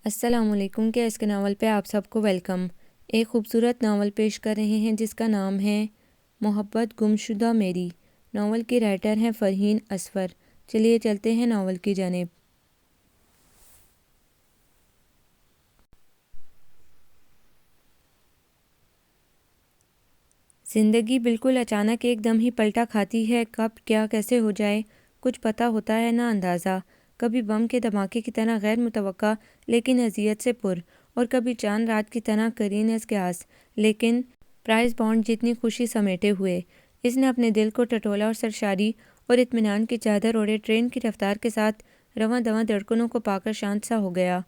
السلام علیکم کے اس کے ناول پہ آپ سب کو ویلکم۔ ایک خوبصورت ناول پیش کر رہے ہیں جس کا نام ہے محبت گمشدہ میری۔ ناول کی رائٹر ہیں فرحین اصفر۔ چلیے چلتے ہیں ناول کی جانب۔ زندگی بالکل اچانک ایک دم ہی پلٹا کھاتی ہے، کب کیا کیسے ہو جائے کچھ پتہ ہوتا ہے نہ اندازہ۔ کبھی بم کے دھماکے کی طرح غیر متوقع لیکن اذیت سے پر، اور کبھی چاند رات کی طرح قرین از قیاس لیکن پرائز بانڈ جتنی خوشی سمیٹے ہوئے۔ اس نے اپنے دل کو ٹٹولا اور سرشاری اور اطمینان کی چادر اوڑھے ٹرین کی رفتار کے ساتھ رواں دواں دھڑکنوں کو پا کر شانت سا ہو گیا۔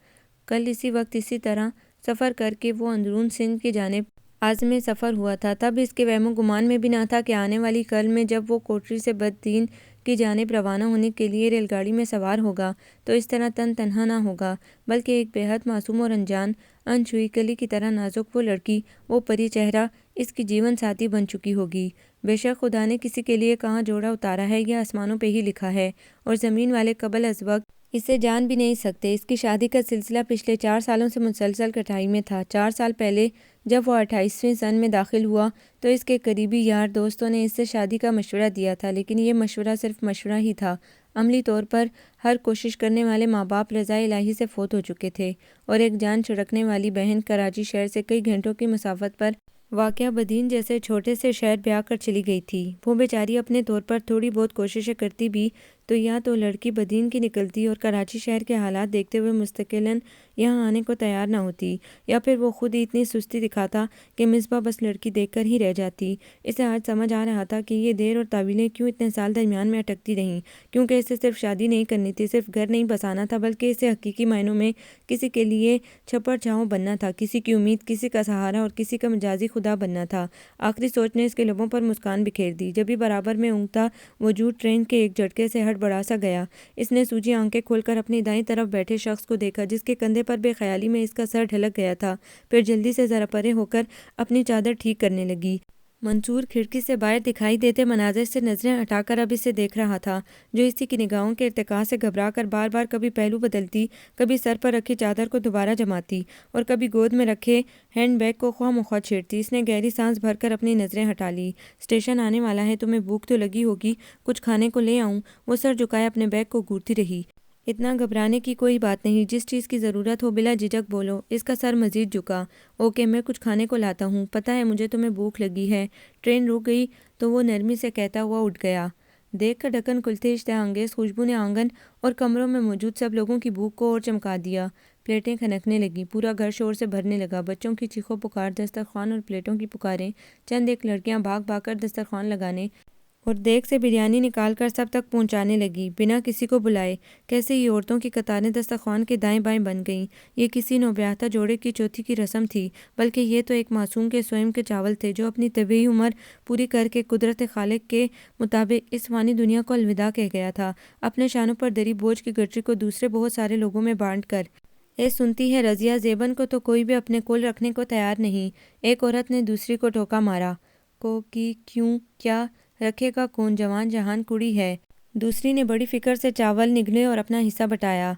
کل اسی وقت اسی طرح سفر کر کے وہ اندرون سندھ کی جانب عازم سفر ہوا تھا۔ تب اس کے وہم و گمان میں بھی نہ تھا کہ آنے والی کل میں جب وہ کوٹری سے بددین کی جانب روانہ ہونے کے لیے ریل گاڑی میں سوار ہوگا تو اس طرح تنہا نہ ہوگا، بلکہ ایک بے حد معصوم اور انجان انچھوئی کلی کی طرح نازک وہ لڑکی، وہ پری چہرہ اس کی جیون ساتھی بن چکی ہوگی۔ بے شک خدا نے کسی کے لیے کہاں جوڑا اتارا ہے یہ آسمانوں پہ ہی لکھا ہے، اور زمین والے قبل از وقت اسے جان بھی نہیں سکتے۔ اس کی شادی کا سلسلہ پچھلے 4 سالوں سے مسلسل کٹائی میں تھا۔ 4 سال پہلے جب وہ 28ویں سن میں داخل ہوا تو اس کے قریبی یار دوستوں نے اس سے شادی کا مشورہ دیا تھا، لیکن یہ مشورہ صرف مشورہ ہی تھا۔ عملی طور پر ہر کوشش کرنے والے ماں باپ رضا الہی سے فوت ہو چکے تھے، اور ایک جان چھڑکنے والی بہن کراچی شہر سے کئی گھنٹوں کی مسافت پر واقع بدین جیسے چھوٹے سے شہر بیاہ کر چلی گئی تھی۔ وہ بیچاری اپنے طور پر تھوڑی بہت کوششیں کرتی بھی تو یا تو لڑکی بدین کی نکلتی اور کراچی شہر کے حالات دیکھتے ہوئے مستقلاً یہاں آنے کو تیار نہ ہوتی، یا پھر وہ خود ہی اتنی سستی دکھاتا کہ مصباح بس لڑکی دیکھ کر ہی رہ جاتی۔ اسے آج سمجھ آ رہا تھا کہ یہ دیر اور تعویلیں کیوں اتنے سال درمیان میں اٹکتی رہیں، کیونکہ اسے صرف شادی نہیں کرنی تھی، صرف گھر نہیں بسانا تھا، بلکہ اسے حقیقی معنوں میں کسی کے لیے چھپر چھاؤں بننا تھا، کسی کی امید، کسی کا سہارا اور کسی کا مجازی خدا بننا تھا۔ آخری سوچ نے اس کے لبوں پر مسکان بکھیر دی۔ جبھی برابر میں اونگتا وجود ٹرین کے ایک جھٹکے سے ہڑبڑا سا گیا۔ اس نے سوجی آنکھیں کھول کر اپنی دائیں طرف بیٹھے شخص کو دیکھا جس کے کندھے پر بے خیالی میں اس کا سر ڈھلک گیا تھا، پھر جلدی سے ذرا پرے ہو کر اپنی چادر ٹھیک کرنے لگی۔ منصور کھڑکی سے باہر دکھائی دیتے مناظر سے نظریں ہٹا کر اب اسے دیکھ رہا تھا، جو اسی کی نگاہوں کے ارتقاء سے گھبرا کر بار بار کبھی پہلو بدلتی، کبھی سر پر رکھی چادر کو دوبارہ جماتی اور کبھی گود میں رکھے ہینڈ بیگ کو خواہ مخواہ چھیڑتی۔ اس نے گہری سانس بھر کر اپنی نظریں ہٹا لی۔ اسٹیشن آنے والا ہے، تمہیں بھوک تو لگی ہوگی، کچھ کھانے کو لے آؤں؟ وہ سر جھکائے اپنے بیگ کو گھورتی رہی۔ اتنا گھبرانے کی کوئی بات نہیں، جس چیز کی ضرورت ہو بلا جھجک بولو۔ اس کا سر مزید جھکا۔ اوکے، میں کچھ کھانے کو لاتا ہوں، پتہ ہے مجھے تمہیں بھوک لگی ہے۔ ٹرین رک گئی تو وہ نرمی سے کہتا ہوا اٹھ گیا۔ دیکھ کر ڈھکن کھلتے اشتہا انگیز خوشبو نے آنگن اور کمروں میں موجود سب لوگوں کی بھوک کو اور چمکا دیا۔ پلیٹیں کھنکنے لگیں، پورا گھر شور سے بھرنے لگا، بچوں کی چیخو پکار، دسترخوان اور پلیٹوں کی پکاریں، چند ایک لڑکیاں بھاگ بھاگ کر دسترخوان لگانے اور دیگ سے بریانی نکال کر سب تک پہنچانے لگی، بنا کسی کو بلائے۔ کیسے یہ عورتوں کی قطاریں دسترخوان کے دائیں بائیں بن گئیں۔ یہ کسی نوبیاہتا جوڑے کی چوتھی کی رسم تھی، بلکہ یہ تو ایک معصوم کے سوئم کے چاول تھے جو اپنی طبیعی عمر پوری کر کے قدرت خالق کے مطابق اس فانی دنیا کو الوداع کہہ گیا تھا، اپنے شانوں پر دری بوجھ کی گٹری کو دوسرے بہت سارے لوگوں میں بانٹ کر۔ اے سنتی ہے رضیہ، زیبن کو تو کوئی بھی اپنے کول رکھنے کو تیار نہیں۔ ایک عورت نے دوسری کو ٹوکا مارا۔ کو کی کیوں، کیا رکھے گا کون، جوان جہان کڑی ہے۔ دوسری نے بڑی فکر سے چاول نگلے اور اپنا حصہ بٹایا۔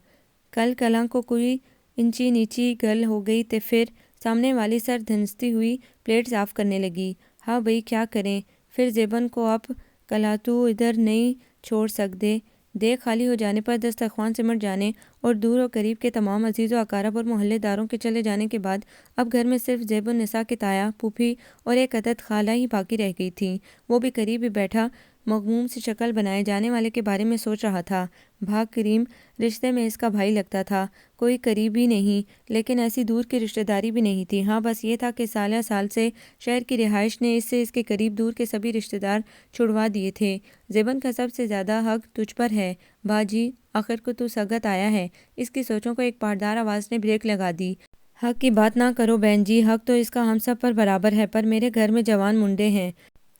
کل کلاں کو کوئی انچی نیچی گل ہو گئی تے پھر سامنے والی سر دھنستی ہوئی پلیٹ صاف کرنے لگی۔ ہاں بھئی کیا کریں، پھر زیبن کو اب کلا تو ادھر نہیں چھوڑ سکدے۔ دیگ خالی ہو جانے پر دسترخوان سمٹ جانے اور دور و قریب کے تمام عزیز و اقارب اور محلے داروں کے چلے جانے کے بعد اب گھر میں صرف زیب النساء کی تایا، پھوپھی اور ایک عدد خالہ ہی باقی رہ گئی تھیں۔ وہ بھی قریب ہی بیٹھا مغموم سی شکل بنائے جانے والے کے بارے میں سوچ رہا تھا۔ بھاگ کریم رشتے میں اس کا بھائی لگتا تھا، کوئی قریبی نہیں لیکن ایسی دور کی رشتہ داری بھی نہیں تھی۔ ہاں بس یہ تھا کہ سالہ سال سے شہر کی رہائش نے اس سے اس کے قریب دور کے سبھی رشتہ دار چھڑوا دیے تھے۔ زیبن کا سب سے زیادہ حق تجھ پر ہے باجی، آخر کو تو سگت آیا ہے۔ اس کی سوچوں کو ایک پاردار آواز نے بریک لگا دی۔ حق کی بات نہ کرو بہن جی، حق تو اس کا ہم سب پر برابر ہے، پر میرے گھر میں جوان منڈے ہیں۔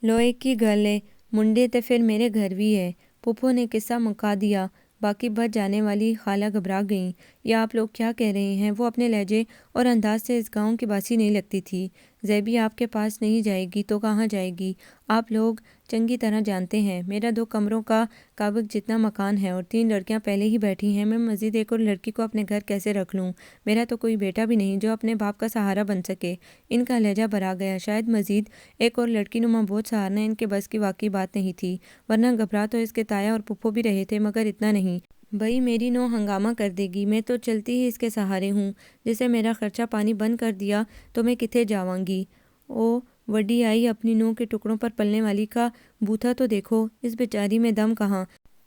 لوہے کی گل ہے، منڈے تے پھر میرے گھر بھی ہے۔ پھپھو نے قصہ مکا دیا۔ باقی بچ جانے والی خالہ گھبرا گئیں۔ یا آپ لوگ کیا کہہ رہے ہیں؟ وہ اپنے لہجے اور انداز سے اس گاؤں کی باسی نہیں لگتی تھی۔ زیبی آپ کے پاس نہیں جائے گی تو کہاں جائے گی؟ آپ لوگ چنگی طرح جانتے ہیں میرا 2 کمروں کا کابگ جتنا مکان ہے اور 3 لڑکیاں پہلے ہی بیٹھی ہیں، میں مزید ایک اور لڑکی کو اپنے گھر کیسے رکھ لوں؟ میرا تو کوئی بیٹا بھی نہیں جو اپنے باپ کا سہارا بن سکے۔ ان کا لہجہ بھرا گیا، شاید مزید ایک اور لڑکی نما بہت سہارنا ان کے بس کی واقعی بات نہیں تھی، ورنہ گھبرا تو اس کے تایا اور پھپھو بھی رہے تھے، مگر اتنا نہیں۔ بھئی میری نو ہنگامہ کر دے گی، میں تو چلتی ہی اس کے سہارے ہوں، جسے میرا خرچہ پانی بند کر دیا تو میں کتھے جاواں گی؟ او وڈی آئی، اپنی نو کے ٹکڑوں پر پلنے والی کا بوتھا تو دیکھو، اس بیچاری میں دم کہاں؟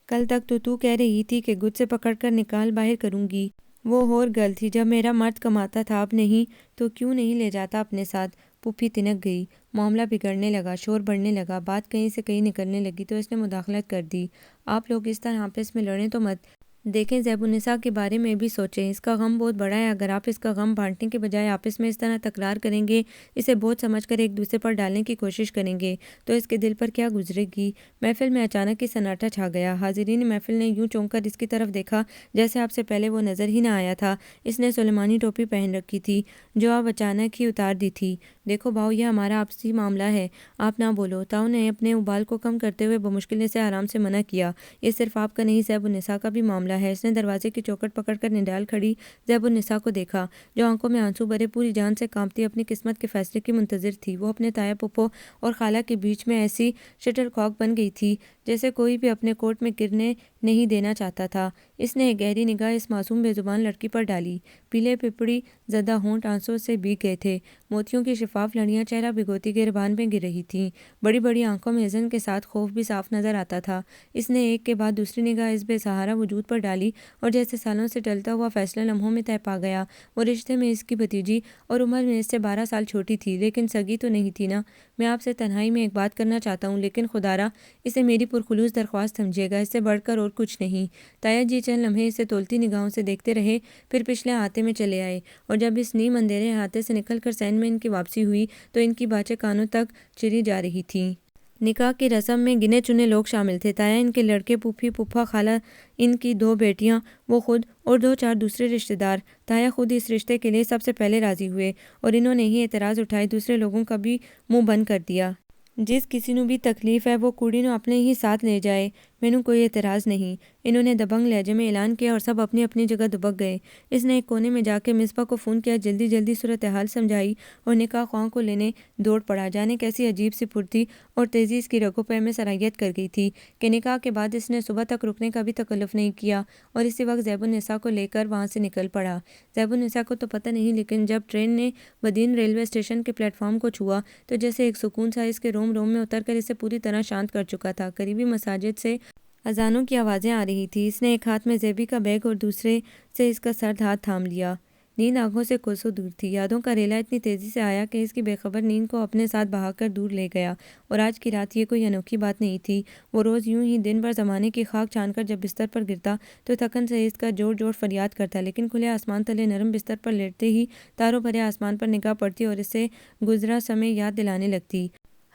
کل تک تو کہہ رہی تھی کہ گد سے پکڑ کر نکال باہر کروں گی، وہ اور گل تھی جب میرا مرد کماتا تھا، اب نہیں تو کیوں نہیں لے جاتا اپنے ساتھ؟ پھوپھی تنک گئی، معاملہ بگڑنے لگا، شور بڑھنے لگا، بات کہیں سے کہیں نکلنے لگی تو اس نے مداخلت کر دی۔ آپ لوگ اس طرح آپس میں لڑیں تو مت، دیکھیں زیب النساء کے بارے میں بھی سوچیں، اس کا غم بہت بڑا ہے، اگر آپ اس کا غم بانٹنے کے بجائے آپس میں اس طرح تکرار کریں گے، اسے بہت سمجھ کر ایک دوسرے پر ڈالنے کی کوشش کریں گے تو اس کے دل پر کیا گزرے گی؟ محفل میں اچانک ہی سناٹا چھا گیا، حاضرین محفل نے یوں چونک کر اس کی طرف دیکھا جیسے آپ سے پہلے وہ نظر ہی نہ آیا تھا۔ اس نے سلیمانی ٹوپی پہن رکھی تھی جو اب اچانک ہی اتار دی تھی۔ دیکھو بھاؤ، یہ ہمارا آپسی معاملہ ہے، آپ نہ بولو۔ تاؤ نے اپنے ابال کو کم کرتے ہوئے بمشکل سے آرام سے منع کیا، یہ صرف آپ کا نہیں زیب النساء کا بھی معاملہ ہے۔ اس نے دروازے کی چوکھٹ پکڑ کر نڈال کھڑی زیب النساء کو دیکھا جو آنکھوں میں آنسو بھرے پوری جان سے کانپتی اپنی قسمت کے فیصلے کی منتظر تھی۔ وہ اپنے تایا پھپھو اور خالہ کے بیچ میں ایسی شٹل کاک بن گئی تھی جیسے کوئی بھی اپنے کوٹ میں گرنے نہیں دینا چاہتا تھا۔ اس نے ایک گہری نگاہ اس معصوم بے زبان لڑکی پر ڈالی، پیلے پپڑی زدہ ہونٹ آنسوں سے بھیگ گئے تھے، موتیوں کی شفاف لڑیاں چہرہ بھگوتی گریبان میں گر رہی تھیں، بڑی بڑی آنکھوں میں حزن کے ساتھ خوف بھی صاف نظر آتا تھا۔ اس نے ایک کے بعد دوسری نگاہ اس بے سہارا وجود پر ڈالی اور جیسے سالوں سے ٹلتا ہوا فیصلہ لمحوں میں طے پا گیا۔ وہ رشتے میں اس کی بھتیجی اور عمر میں اس سے 12 سال چھوٹی تھی، لیکن سگی تو نہیں تھی نا۔ میں آپ سے تنہائی میں ایک بات کرنا چاہتا ہوں، لیکن خدارا اسے میری پرخلوص درخواست سمجھیے گا، اس سے بڑھ کر اور کچھ نہیں۔ تایا جی چند لمحے اسے تولتی نگاہوں سے دیکھتے رہے، پھر پچھلے احاطے میں چلے آئے، اور جب اس نیم اندھیرے احاطے سے نکل کر سین میں ان کی واپسی ہوئی تو ان کی باتیں کانوں تک چری جا رہی تھیں۔ نکاح کی رسم میں گنے چنے لوگ شامل تھے، تایا، ان کے لڑکے، پھوپھی پھوپھا، خالہ، ان کی 2 بیٹیاں، وہ خود اور 2-4 دوسرے رشتہ دار۔ تایا خود اس رشتے کے لیے سب سے پہلے راضی ہوئے اور انہوں نے ہی اعتراض اٹھائے، دوسرے لوگوں کا بھی منہ بند کر دیا۔ جس کسی نو بھی تکلیف ہے وہ کڑی نو اپنے ہی ساتھ لے جائے، مینوں کوئی اعتراض نہیں، انہوں نے دبنگ لہجے میں اعلان کیا، اور سب اپنی اپنی جگہ دبک گئے۔ اس نے ایک کونے میں جا کے مصباح کو فون کیا، جلدی جلدی صورتحال سمجھائی اور نکاح خواہاں کو لینے دوڑ پڑا۔ جانے کیسی عجیب سی پھرتی اور تیزی اس کی رگوں پہ میں سرایت کر گئی تھی کہ نکاح کے بعد اس نے صبح تک رکنے کا بھی تکلف نہیں کیا اور اسی وقت زیب النساء کو لے کر وہاں سے نکل پڑا۔ زیب النساء کو تو پتہ نہیں، لیکن جب ٹرین نے بدین ریلوے اسٹیشن کے پلیٹ فارم کو چھوا تو جیسے ایک سکون سا اس کے روم روم میں اتر کر اسے پوری طرح شانت کر چکا تھا۔ قریبی مساجد سے اذانوں کی آوازیں آ رہی تھی۔ اس نے ایک ہاتھ میں زیبی کا بیگ اور دوسرے سے اس کا سرد ہاتھ تھام لیا۔ نیند آنکھوں سے کوسوں دور تھی، یادوں کا ریلا اتنی تیزی سے آیا کہ اس کی بے خبر نیند کو اپنے ساتھ بہا کر دور لے گیا۔ اور آج کی رات یہ کوئی انوکھی بات نہیں تھی۔ وہ روز یوں ہی دن بھر زمانے کی خاک چھان کر جب بستر پر گرتا تو تھکن سے اس کا جوڑ جوڑ فریاد کرتا، لیکن کھلے آسمان تلے نرم بستر پر لیٹتے ہی تاروں بھرے آسمان پر نگاہ پڑتی اور اسے گزرا سمے یاد دلانے لگتی۔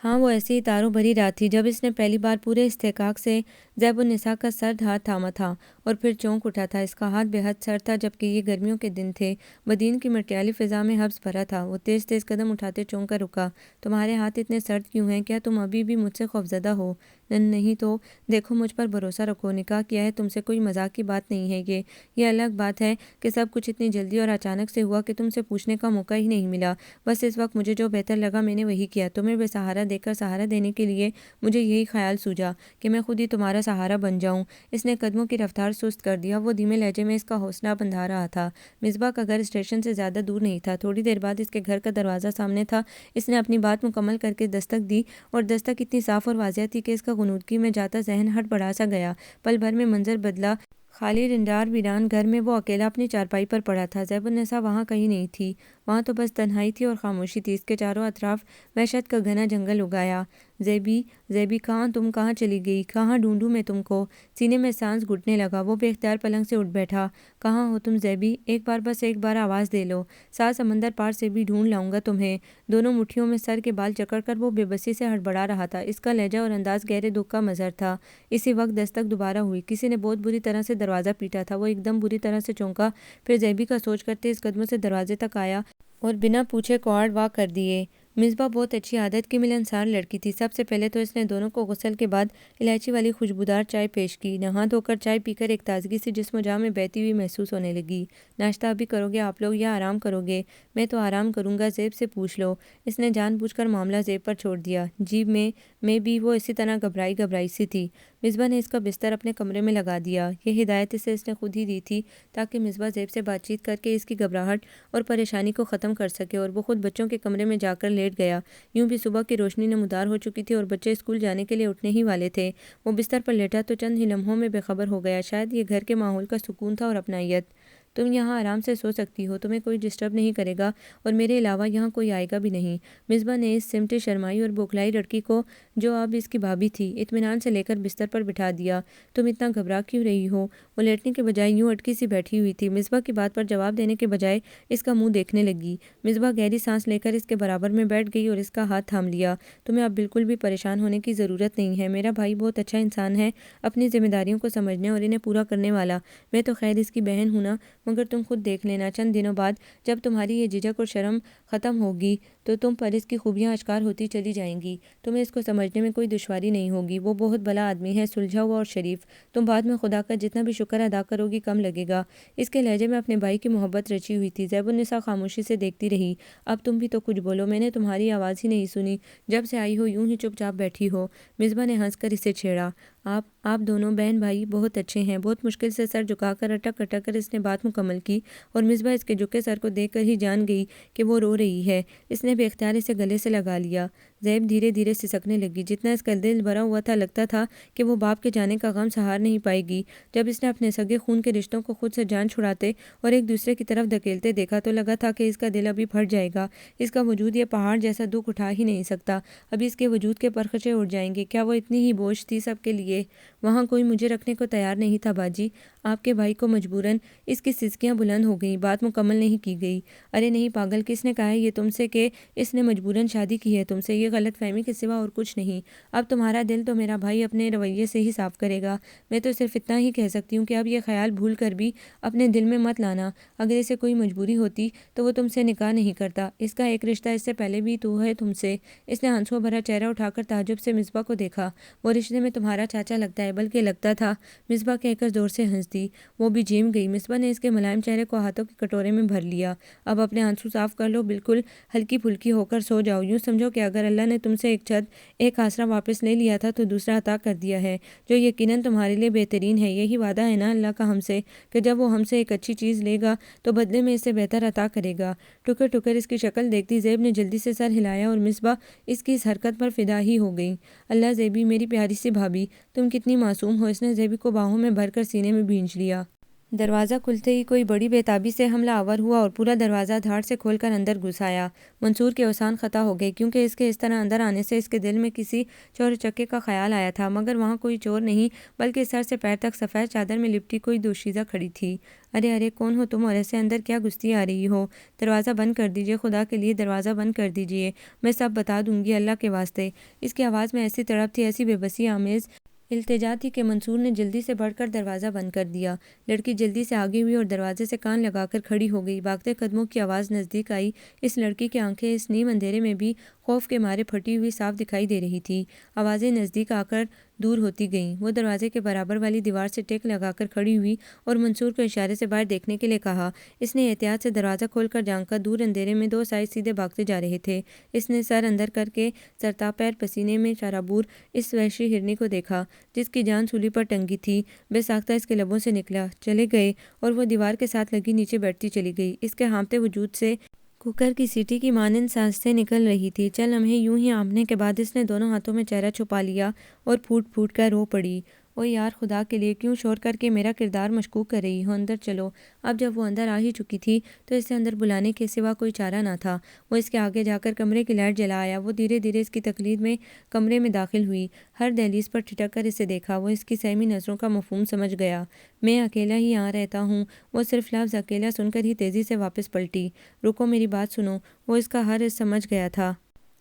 ہاں، وہ ایسی ہی تاروں بھری رات تھی جب اس نے پہلی بار پورے استحقاق سے زیب النساء کا سرد ہاتھ تھاما تھا اور پھر چونک اٹھا تھا۔ اس کا ہاتھ بے حد سرد تھا جبکہ یہ گرمیوں کے دن تھے، بدین کی مٹیالی فضا میں حبس بھرا تھا۔ وہ تیز تیز قدم اٹھاتے چونک کر رکا۔ تمہارے ہاتھ اتنے سرد کیوں ہیں؟ کیا تم ابھی بھی مجھ سے خوفزدہ ہو؟ نہیں تو دیکھو، مجھ پر بھروسہ رکھو، نکاح کیا ہے تم سے، کوئی مذاق کی بات نہیں ہے یہ الگ بات ہے کہ سب کچھ اتنی جلدی اور اچانک سے ہوا کہ تم سے پوچھنے کا موقع ہی نہیں ملا۔ بس اس وقت مجھے جو بہتر لگا میں نے وہی کیا، تمہیں بے سہارا دیکھ کر سہارا دینے کے لیے مجھے یہی خیال سوجا کہ میں خود ہی تمہارا سہارا بن جاؤں۔ اس نے قدموں کی رفتار سست کر دیا، وہ دھیمے لہجے میں اس کا حوصلہ بندھا رہا تھا۔ مصباح کا گھر اسٹیشن سے زیادہ دور نہیں تھا، تھوڑی دیر بعد اس کے گھر کا دروازہ سامنے تھا۔ اس نے اپنی بات مکمل کر کے دستک دی اور دستک اتنی صاف اور واضح تھی کہ اس کا غنودگی میں جاتا ذہن ہٹ بڑھا سا گیا۔ پل بھر میں منظر بدلا، خالی رنڈار ویران گھر میں وہ اکیلا اپنی چارپائی پر پڑا تھا۔ زیب النساء وہاں کہیں نہیں تھی، وہاں تو بس تنہائی تھی اور خاموشی تھی، اس کے چاروں اطراف وحشت کا گھنا جنگل اگایا۔ زیبی، زیبی کہاں تم کہاں چلی گئی؟ کہاں ڈھونڈوں میں تم کو؟ سینے میں سانس گھٹنے لگا، وہ بے اختیار پلنگ سے اٹھ بیٹھا۔ کہاں ہو تم زیبی؟ ایک بار، بس ایک بار آواز دے لو، 7 سمندر پار سے بھی ڈھونڈ لاؤں گا تمہیں۔ دونوں مٹھیوں میں سر کے بال جکڑ کر وہ بے بسی سے ہڑبڑا رہا تھا، اس کا لہجہ اور انداز گہرے دکھ کا مظہر تھا۔ اسی وقت دستک دوبارہ ہوئی، کسی نے بہت بری طرح سے دروازہ پیٹا تھا۔ وہ ایک دم بری طرح سے چونکا، پھر زیبی کا سوچ کر تیز قدموں سے دروازے تک آیا اور بنا پوچھے کوڑ وا کر دیے۔ مصباح بہت اچھی عادت کی ملنسار لڑکی تھی۔ سب سے پہلے تو اس نے دونوں کو غسل کے بعد الائچی والی خوشبودار چائے پیش کی۔ نہا دھو کر چائے پی کر ایک تازگی سی جسم و جاں میں بہتی ہوئی محسوس ہونے لگی۔ ناشتہ ابھی کرو گے آپ لوگ یا آرام کرو گے؟ میں تو آرام کروں گا، زیب سے پوچھ لو۔ اس نے جان بوجھ کر معاملہ زیب پر چھوڑ دیا۔ جی میں بھی، وہ اسی طرح گھبرائی سی تھی۔ مصباح نے اس کا بستر اپنے کمرے میں لگا دیا۔ یہ ہدایت اسے اس نے خود ہی دی تھی تاکہ مصباح زیب سے بات چیت کر کے اس کی گھبراہٹ اور پریشانی کو ختم کر سکے، اور وہ خود بچوں کے کمرے میں جا کر لیٹ گیا۔ یوں بھی صبح کی روشنی نمودار ہو چکی تھی اور بچے اسکول جانے کے لیے اٹھنے ہی والے تھے۔ وہ بستر پر لیٹا تو چند ہی لمحوں میں بے خبر ہو گیا۔ شاید یہ گھر کے ماحول کا سکون تھا اور اپنائیت۔ تم یہاں آرام سے سو سکتی ہو، تمہیں کوئی ڈسٹرب نہیں کرے گا اور میرے علاوہ یہاں کوئی آئے گا بھی نہیں۔ مصباح نے اس سمٹی شرمائی اور بوکھلائی لڑکی کو، جو اب اس کی بھابھی تھی، اطمینان سے لے کر بستر پر بٹھا دیا۔ تم اتنا گھبرا کیوں رہی ہو؟ وہ لیٹنے کے بجائے یوں اٹکی سی بیٹھی ہوئی تھی۔ مصباح کی بات پر جواب دینے کے بجائے اس کا منہ دیکھنے لگی۔ مصباح گہری سانس لے کر اس کے برابر میں بیٹھ گئی اور اس کا ہاتھ تھام لیا۔ تمہیں اب بالکل بھی پریشان ہونے کی ضرورت نہیں ہے، میرا بھائی بہت اچھا انسان ہے، اپنی ذمہ داریوں کو سمجھنے اور انہیں پورا کرنے والا۔ میں تو خیر اس کی بہن ہوں نا، مگر تم خود دیکھ لینا، چند دنوں بعد جب تمہاری یہ جھجک اور شرم ختم ہوگی تو تم پر اس کی خوبیاں اشکار ہوتی چلی جائیں گی۔ تمہیں اس کو سمجھنے میں کوئی دشواری نہیں ہوگی۔ وہ بہت بھلا آدمی ہے، سلجھا ہوا اور شریف۔ تم بعد میں خدا کا جتنا بھی شکر ادا کرو گی کم لگے گا۔ اس کے لہجے میں اپنے بھائی کی محبت رچی ہوئی تھی۔ زیب النساء خاموشی سے دیکھتی رہی۔ اب تم بھی تو کچھ بولو، میں نے تمہاری آواز ہی نہیں سنی، جب سے آئی ہو یوں ہی چپ چاپ بیٹھی ہو۔ مصباح نے ہنس کر اسے چھیڑا۔ آپ دونوں بہن بھائی بہت اچھے ہیں۔ بہت مشکل سے سر جھکا کر اٹک اٹک کر اس نے بات مکمل کی، اور مصباح اس کے جھکے سر کو دیکھ کر ہی جان گئی کہ وہ رو رہی ہے۔ اس نے بے اختیار اسے گلے سے لگا لیا۔ زیب دھیرے دھیرے سسکنے لگی۔ جتنا اس کا دل بھرا ہوا تھا، لگتا تھا کہ وہ باپ کے جانے کا غم سہار نہیں پائے گی۔ جب اس نے اپنے سگے خون کے رشتوں کو خود سے جان چھڑاتے اور ایک دوسرے کی طرف دھکیلتے دیکھا تو لگا تھا کہ اس کا دل ابھی پھٹ جائے گا۔ اس کا وجود یہ پہاڑ جیسا دکھ اٹھا ہی نہیں سکتا۔ ابھی اس کے وجود کے پرخچے اڑ جائیں گے۔ کیا وہ اتنی ہی بوجھ تھی سب کے لیے؟ وہاں کوئی مجھے رکھنے کو تیار نہیں تھا باجی، آپ کے بھائی کو مجبوراً۔ اس کی سسکیاں بلند ہو گئیں۔ بات مکمل نہیں کی گئی۔ ارے نہیں پاگل، کس نے کہا ہے یہ تم سے کہ اس نے مجبوراً شادی کی ہے تم سے؟ یہ غلط فہمی کے سوا اور کچھ نہیں۔ اب تمہارا دل تو میرا بھائی اپنے رویے سے ہی صاف کرے گا۔ میں تو صرف اتنا ہی کہہ سکتی ہوں کہ اب یہ خیال بھول کر بھی اپنے دل میں مت لانا۔ اگر اسے کوئی مجبوری ہوتی تو وہ تم سے نکاح نہیں کرتا۔ اس کا ایک رشتہ اس سے پہلے بھی تو ہے تم سے۔ اس نے ہنسوں بھرا چہرہ اٹھا کر تعجب سے مصباح کو دیکھا۔ وہ رشتے میں تمہارا چاچا لگتا ہے، بلکہ لگتا تھا۔ مصباح کہہ کر زور سے ہنس دی۔ وہ بھی جھیم گئی۔ مصباح نے اس کے ملائم چہرے کو ہاتھوں کے کٹورے میں بھر لیا۔ اب اپنے آنسو صاف کر لو، بالکل ہلکی پھلکی ہو کر سو جاؤ۔ یوں سمجھو کہ اگر اللہ نے تم سے ایک چھت، ایک آسرا واپس لے لیا تھا تو دوسرا عطا کر دیا ہے، جو یقیناً تمہارے لیے بہترین ہے۔ یہی وعدہ ہے نا اللہ کا ہم سے کہ جب وہ ہم سے ایک اچھی چیز لے گا تو بدلے میں اس سے بہتر عطا کرے گا۔ ٹکر ٹکر اس کی شکل دیکھتی زیب نے جلدی سے سر ہلایا اور مصباح اس کی اس حرکت پر فدا ہی ہو گئی۔ اللہ زیبی، میری پیاری سی بھابھی، تم کتنی معصوم ہو۔ اس نے زیبی کو باہوں میں بھر کر سینے میں بھینچ لیا۔ دروازہ کھلتے ہی کوئی بڑی بےتابی سے حملہ آور ہوا اور پورا دروازہ دھاڑ سے کھول کر اندر گھس آیا۔ منصور کے اوسان خطا ہو گئے، کیونکہ اس کے اس طرح اندر آنے سے اس کے دل میں کسی چور چکے کا خیال آیا تھا، مگر وہاں کوئی چور نہیں، بلکہ سر سے پیر تک سفید چادر میں لپٹی کوئی دوشیزہ کھڑی تھی۔ ارے کون ہو تم اور ایسے اندر کیا گھستی آ رہی ہو؟ دروازہ بند کر دیجئے، خدا کے لیے دروازہ بند کر دیجئے، میں سب بتا دوں گی اللہ کے واسطے۔ اس کی آواز میں ایسی تڑپ تھی، ایسی بے بسی آمیز التجا تھی کہ منصور نے جلدی سے بڑھ کر دروازہ بند کر دیا۔ لڑکی جلدی سے آگے ہوئی اور دروازے سے کان لگا کر کھڑی ہو گئی۔ بھاگتے قدموں کی آواز نزدیک آئی۔ اس لڑکی کی آنکھیں اس نیم اندھیرے میں بھی خوف کے مارے پھٹی ہوئی صاف دکھائی دے رہی تھی۔ آوازیں نزدیک آ کر دور ہوتی گئیں۔ وہ دروازے کے برابر والی دیوار سے ٹیک لگا کر کھڑی ہوئی اور منصور کو اشارے سے باہر دیکھنے کے لیے کہا۔ اس نے احتیاط سے دروازہ کھول کر جھانکا۔ دور اندھیرے میں دو سائے سیدھے بھاگتے جا رہے تھے۔ اس نے سر اندر کر کے سرتا پیر پسینے میں شرابور اس وحشی ہرنی کو دیکھا، جس کی جان سولی پر ٹنگی تھی۔ بے ساختہ اس کے لبوں سے نکلا، چلے گئے، اور وہ دیوار کے ساتھ لگی نیچے بیٹھتی چلی گئی۔ اس کے ہانپتے وجود سے کوکر کی سیٹی کی مانند سانسیں نکل رہی تھی۔ چل لمحے یوں ہی آنپنے کے بعد اس نے دونوں ہاتھوں میں چہرہ چھپا لیا اور پھوٹ پھوٹ کر رو پڑی۔ او یار خدا کے لیے کیوں شور کر کے میرا کردار مشکوک کر رہی ہو، اندر چلو۔ اب جب وہ اندر آ ہی چکی تھی تو اسے اندر بلانے کے سوا کوئی چارہ نہ تھا۔ وہ اس کے آگے جا کر کمرے کی لائٹ جلا آیا۔ وہ دھیرے دھیرے اس کی تقلید میں کمرے میں داخل ہوئی۔ ہر دہلیز پر ٹھٹک کر اسے دیکھا۔ وہ اس کی سہمی نظروں کا مفہوم سمجھ گیا۔ میں اکیلا ہی یہاں رہتا ہوں۔ وہ صرف لفظ اکیلا سن کر ہی تیزی سے واپس پلٹی۔ رکو میری بات سنو۔ وہ اس کا ہر عز سمجھ گیا تھا۔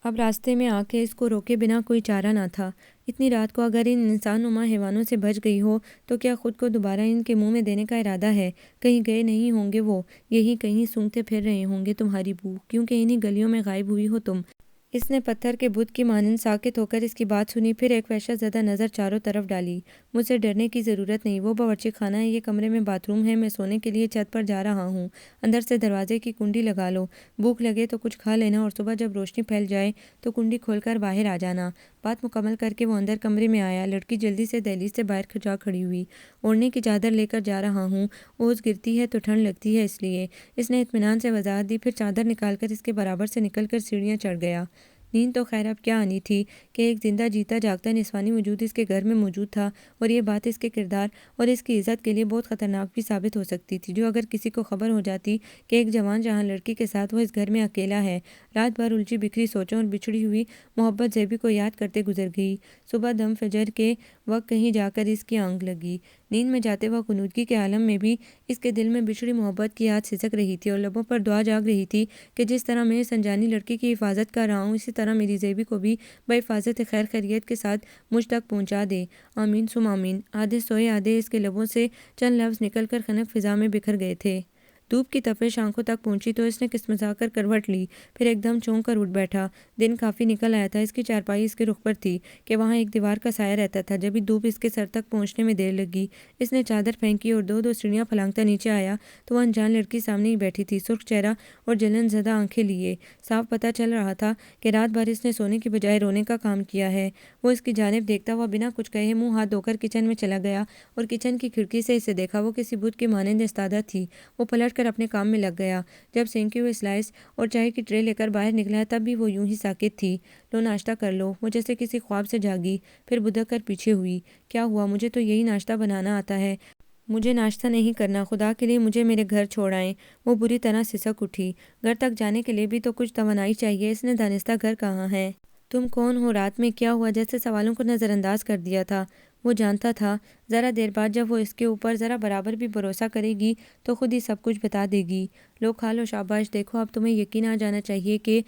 اب راستے میں آ کے اس کو روکے بنا کوئی چارہ نہ تھا۔ اتنی رات کو اگر ان انسان نما حیوانوں سے بچ گئی ہو تو کیا خود کو دوبارہ ان کے منہ میں دینے کا ارادہ ہے؟ کہیں گئے نہیں ہوں گے وہ، یہی کہیں سونگھتے پھر رہے ہوں گے تمہاری بو، کیونکہ انہی گلیوں میں غائب ہوئی ہو تم۔ اس نے پتھر کے بت کی مانند ساکت ہو کر اس کی بات سنی، پھر ایک وحشت زدہ نظر چاروں طرف ڈالی۔ مجھ سے ڈرنے کی ضرورت نہیں، وہ باورچی خانہ ہے، یہ کمرے میں باتھ روم ہے، میں سونے کے لیے چھت پر جا رہا ہوں۔ اندر سے دروازے کی کنڈی لگا لو، بھوک لگے تو کچھ کھا لینا اور صبح جب روشنی پھیل جائے تو کنڈی کھول کر باہر آ جانا۔ بات مکمل کر کے وہ اندر کمرے میں آیا۔ لڑکی جلدی سے دہلیز سے باہر جا کھڑی ہوئی۔ اوڑھنے کی چادر لے کر جا رہا ہوں، اوس گرتی ہے تو ٹھنڈ لگتی ہے اس لیے، اس نے اطمینان سے وضاحت دی، پھر چادر نکال کر اس کے برابر سے نکل کر سیڑھیاں چڑھ گیا۔ نیند تو خیر اب کیا آنی تھی کہ ایک زندہ جیتا جاگتا نسوانی وجود اس کے گھر میں موجود تھا، اور یہ بات اس کے کردار اور اس کی عزت کے لیے بہت خطرناک بھی ثابت ہو سکتی تھی، جو اگر کسی کو خبر ہو جاتی کہ ایک جوان جہاں لڑکی کے ساتھ وہ اس گھر میں اکیلا ہے۔ رات بھر الجھی بکھری سوچوں اور بچھڑی ہوئی محبت زیبی کو یاد کرتے گزر گئی۔ صبح دم فجر کے وقت کہیں جا کر اس کی آنکھ لگی۔ نیند میں جاتے وقت غنودگی کے عالم میں بھی اس کے دل میں بچھڑی محبت کی یاد سسک رہی تھی، اور لبوں پر دعا جاگ رہی تھی کہ جس طرح میں اس انجانی لڑکی کی حفاظت کر رہا ہوں، اسی طرح میری زیبی کو بھی بحفاظت خیر خیریت کے ساتھ مجھ تک پہنچا دے۔ آمین ثم آمین۔ آدھے سوئے آدھے اس کے لبوں سے چند لفظ نکل کر خنک فضا میں بکھر گئے تھے۔ دھوپ کی تپش آنکھوں تک پہنچی تو اس نے کسمسا کر کروٹ لی، پھر ایک دم چونک کر اٹھ بیٹھا۔ دن کافی نکل آیا تھا۔ اس کی چارپائی اس کے رخ پر تھی کہ وہاں ایک دیوار کا سایہ رہتا تھا۔ جبھی دھوپ اس کے سر تک پہنچنے میں دیر لگی، اس نے چادر پھینکی اور دو دو سیڑھیاں پھلانگتا نیچے آیا تو وہ انجان لڑکی سامنے ہی بیٹھی تھی، سرخ چہرہ اور جلن زدہ آنکھیں لیے۔ صاف پتہ چل رہا تھا کہ رات بھر اس نے سونے کی بجائے رونے کا کام کیا ہے۔ وہ اس کی جانب دیکھتا ہوا بنا کچھ کہے منہ ہاتھ دھو کر کچن میں چلا گیا اور کچن کی کھڑکی سے اسے دیکھا۔ وہ کسی بت کے مانند ایستادہ تھی۔ وہ پلٹ کر اپنے کام میں لگ گیا۔ جب سینکے ہوئے سلائس اور چائے کی ٹرے لے کر باہر نکلا تب بھی وہ یوں ہی ساکت تھی۔ لو ناشتہ کر لو۔ وہ جیسے کسی خواب سے جاگی، پھر بدک کر پیچھے ہوئی۔ کیا ہوا؟ مجھے تو یہی ناشتہ بنانا آتا ہے، مجھے ناشتہ نہیں کرنا، خدا کے لیے مجھے میرے گھر چھوڑ آئیں۔ وہ بری طرح سسک اٹھی۔ گھر تک جانے کے لیے بھی تو کچھ توانائی چاہیے، اس نے دانستہ گھر کہاں ہے؟ تم کون ہو؟ رات میں کیا ہوا؟ جیسے سوالوں کو نظر انداز کر دیا تھا۔ وہ جانتا تھا ذرا دیر بعد جب وہ اس کے اوپر ذرا برابر بھی بھروسہ کرے گی تو خود ہی سب کچھ بتا دے گی۔ لو کھا لو، شاباش۔ دیکھو اب تمہیں یقین آ جانا چاہیے کہ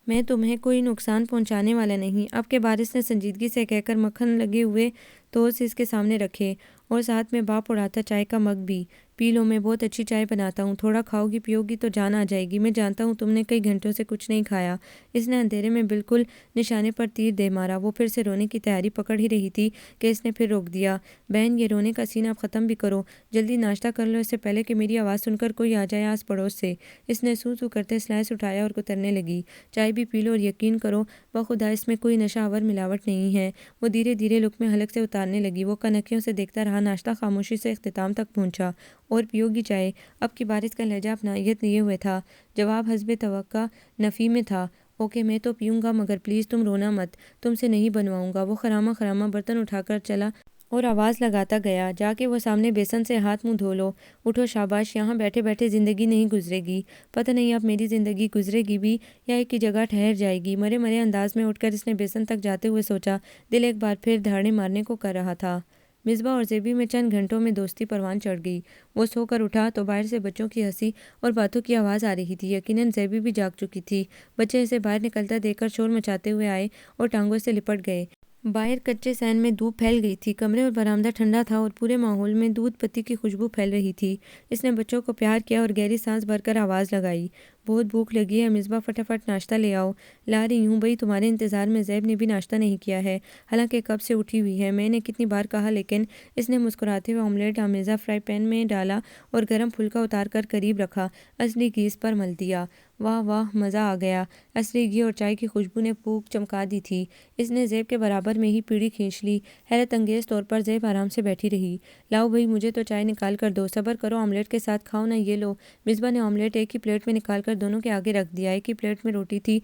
میں تمہیں کوئی نقصان پہنچانے والا نہیں۔ اب کے بارش نے سنجیدگی سے کہہ کر مکھن لگے ہوئے توست اس کے سامنے رکھے اور ساتھ میں باپ اڑاتا چائے کا مگ بھی۔ پی لو، میں بہت اچھی چائے بناتا ہوں، تھوڑا کھاؤ گی پیو گی تو جان آ جائے گی۔ میں جانتا ہوں تم نے کئی گھنٹوں سے کچھ نہیں کھایا۔ اس نے اندھیرے میں بالکل نشانے پر تیر دے مارا۔ وہ پھر سے رونے کی تیاری پکڑ ہی رہی تھی کہ اس نے پھر روک دیا۔ بہن یہ رونے کا سین اب ختم بھی کرو، جلدی ناشتہ کر لو اس سے پہلے کہ میری آواز سن کر کوئی آ جائے آس پڑوس سے۔ اس نے سو سو کرتے سلائس اٹھایا اور کترنے لگی۔ چائے بھی پی لو اور یقین کرو بخدا اس میں کوئی نشہ آور ملاوٹ نہیں ہے۔ وہ دھیرے دھیرے لقمے حلق سے اتارنے لگی۔ وہ کنکھیوں سے دیکھتا رہا۔ ناشتہ خاموشی سے اختتام تک پہنچا۔ اور پیو گی چائے؟ اب کی بار اس کا لہجہ اپنائیت لیے ہوئے تھا۔ جواب حسب توقع نفی میں تھا۔ اوکے میں تو پیوں گا، مگر پلیز تم رونا مت، تم سے نہیں بنواؤں گا۔ وہ خرامہ خرامہ برتن اٹھا کر چلا اور آواز لگاتا گیا، جا کے وہ سامنے بیسن سے ہاتھ منہ دھو لو۔ اٹھو شاباش، یہاں بیٹھے بیٹھے زندگی نہیں گزرے گی۔ پتہ نہیں اب میری زندگی گزرے گی بھی یا ایک کی جگہ ٹھہر جائے گی۔ مرے مرے انداز میں اٹھ کر اس نے بیسن تک جاتے ہوئے سوچا، دل ایک بار پھر دھاڑے مارنے کو کر رہا تھا۔ مصباح اور زیبی میں چند گھنٹوں میں دوستی پروان چڑھ گئی۔ وہ سو کر اٹھا تو باہر سے بچوں کی ہنسی اور باتوں کی آواز آ رہی تھی۔ یقیناً زیبی بھی جاگ چکی تھی۔ بچے اسے باہر نکلتا دیکھ کر شور مچاتے ہوئے آئے اور ٹانگوں سے لپٹ گئے۔ باہر کچے سین میں دھوپ پھیل گئی تھی۔ کمرے اور برآمدہ ٹھنڈا تھا اور پورے ماحول میں دودھ پتی کی خوشبو پھیل رہی تھی۔ اس نے بچوں کو پیار کیا اور گہری سانس بھر کر آواز لگائی، بہت بھوک لگی ہے مصباح، فٹافٹ ناشتہ لے آؤ۔ لا رہی ہوں بھئی، تمہارے انتظار میں زیب نے بھی ناشتہ نہیں کیا ہے، حالانکہ کب سے اٹھی ہوئی ہے۔ میں نے کتنی بار کہا لیکن۔ اس نے مسکراتے ہوئے آملیٹ آمیزہ فرائی پین میں ڈالا اور گرم پھلکا اتار کر قریب رکھا، اصلی گھی اس پر مل دیا۔ واہ واہ، مزہ آ گیا۔ اصلی گھی اور چائے کی خوشبو نے پوک چمکا دی تھی۔ اس نے زیب کے برابر میں ہی پیڑھی کھینچ لی۔ حیرت انگیز طور پر زیب آرام سے بیٹھی رہی۔ لاؤ بھئی، مجھے تو چائے نکال کر دو، صبر کرو، آملیٹ کے ساتھ کھاؤ نا، یہ لو۔ مصباح نے آملیٹ ایک ہی پلیٹ میں نکال کر دونوں کے آگے رکھ دیا۔ ایک ہی پلیٹ میں روٹی تھی۔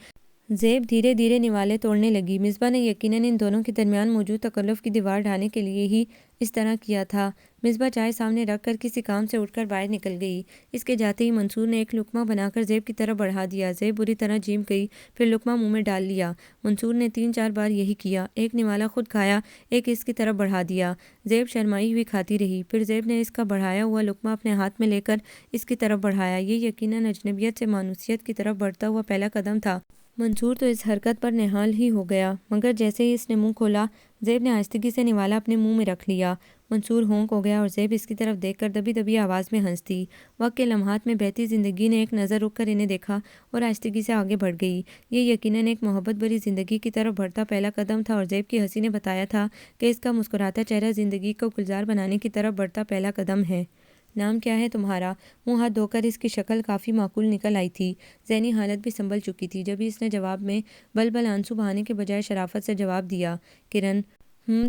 زیب دھیرے دھیرے نوالے توڑنے لگی۔ مصباح نے یقیناً ان دونوں کے درمیان موجود تکلف کی دیوار ڈھانے کے لیے ہی اس طرح کیا تھا۔ مصباح چائے سامنے رکھ کر کسی کام سے اٹھ کر باہر نکل گئی۔ اس کے جاتے ہی منصور نے ایک لقمہ بنا کر زیب کی طرف بڑھا دیا۔ زیب بری طرح جھیم گئی، پھر لقمہ منہ میں ڈال لیا۔ منصور نے 3-4 بار یہی کیا، ایک نوالا خود کھایا، ایک اس کی طرف بڑھا دیا۔ زیب شرمائی ہوئی کھاتی رہی۔ پھر زیب نے اس کا بڑھایا ہوا لقمہ اپنے ہاتھ میں لے کر اس کی طرف بڑھایا۔ یہ یقیناً اجنبیت سے مانوسیت کی طرف بڑھتا ہوا پہلا قدم تھا۔ منصور تو اس حرکت پر نہال ہی ہو گیا، مگر جیسے ہی اس نے منہ کھولا، زیب نے آہستگی سے نوالا اپنے منہ میں رکھ لیا۔ منصور ہونک ہو گیا اور زیب اس کی طرف دیکھ کر دبی دبی آواز میں ہنس دی۔ وقت کے لمحات میں بہتی زندگی نے ایک نظر رک کر انہیں دیکھا اور آہستگی سے آگے بڑھ گئی۔ یہ یقیناً ایک محبت بھری زندگی کی طرف بڑھتا پہلا قدم تھا اور زیب کی ہنسی نے بتایا تھا کہ اس کا مسکراتا چہرہ زندگی کو گلزار بنانے کی طرف بڑھتا پہلا قدم ہے۔ نام کیا ہے تمہارا؟ منہ ہاتھ دھو کر اس کی شکل کافی معقول نکل آئی تھی۔ ذہنی حالت بھی سنبھل چکی تھی جب اس نے جواب میں بل بل آنسو بہانے کے بجائے شرافت سے جواب دیا، کرن۔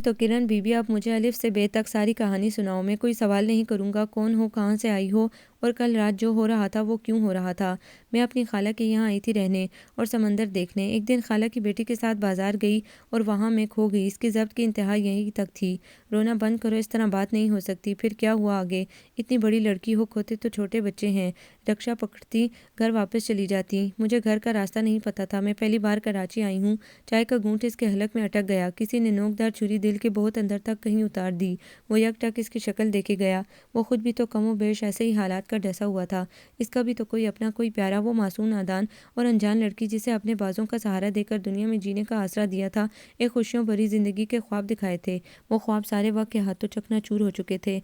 تو کرن بی بی، اب مجھے الف سے بے تک ساری کہانی سناؤ۔ میں کوئی سوال نہیں کروں گا، کون ہو، کہاں سے آئی ہو، اور کل رات جو ہو رہا تھا وہ کیوں ہو رہا تھا۔ میں اپنی خالہ کے یہاں آئی تھی رہنے اور سمندر دیکھنے۔ ایک دن خالہ کی بیٹی کے ساتھ بازار گئی اور وہاں میں کھو گئی۔ اس کی ضبط کی انتہا یہیں تک تھی۔ رونا بند کرو، اس طرح بات نہیں ہو سکتی۔ پھر کیا ہوا آگے؟ اتنی بڑی لڑکی ہو، کھوتے تو چھوٹے بچے ہیں۔ رکشا پکڑتی گھر واپس چلی جاتی۔ مجھے گھر کا راستہ نہیں پتہ تھا، میں پہلی بار کراچی آئی ہوں۔ چائے کا گھونٹ اس کے حلق میں اٹک گیا۔ کسی نے نوکدار چھری دل کے بہت اندر تک کہیں اتار دی۔ وہ یک ٹک اس کی شکل دیکھے گیا۔ وہ خود بھی تو کم و بیش ایسے ہی حالات کا ڈھسا ہوا تھا۔ اس کا بھی تو کوئی اپنا، کوئی پیارا، وہ معصوم نادان اور انجان لڑکی جسے اپنے بازوں کا سہارا دے کر دنیا میں جینے کا آسرا دیا تھا، ایک خوشیوں بھری زندگی کے خواب دکھائے تھے۔ وہ خواب سارے وقت کے ہاتھوں چکنا چور ہو چکے تھے۔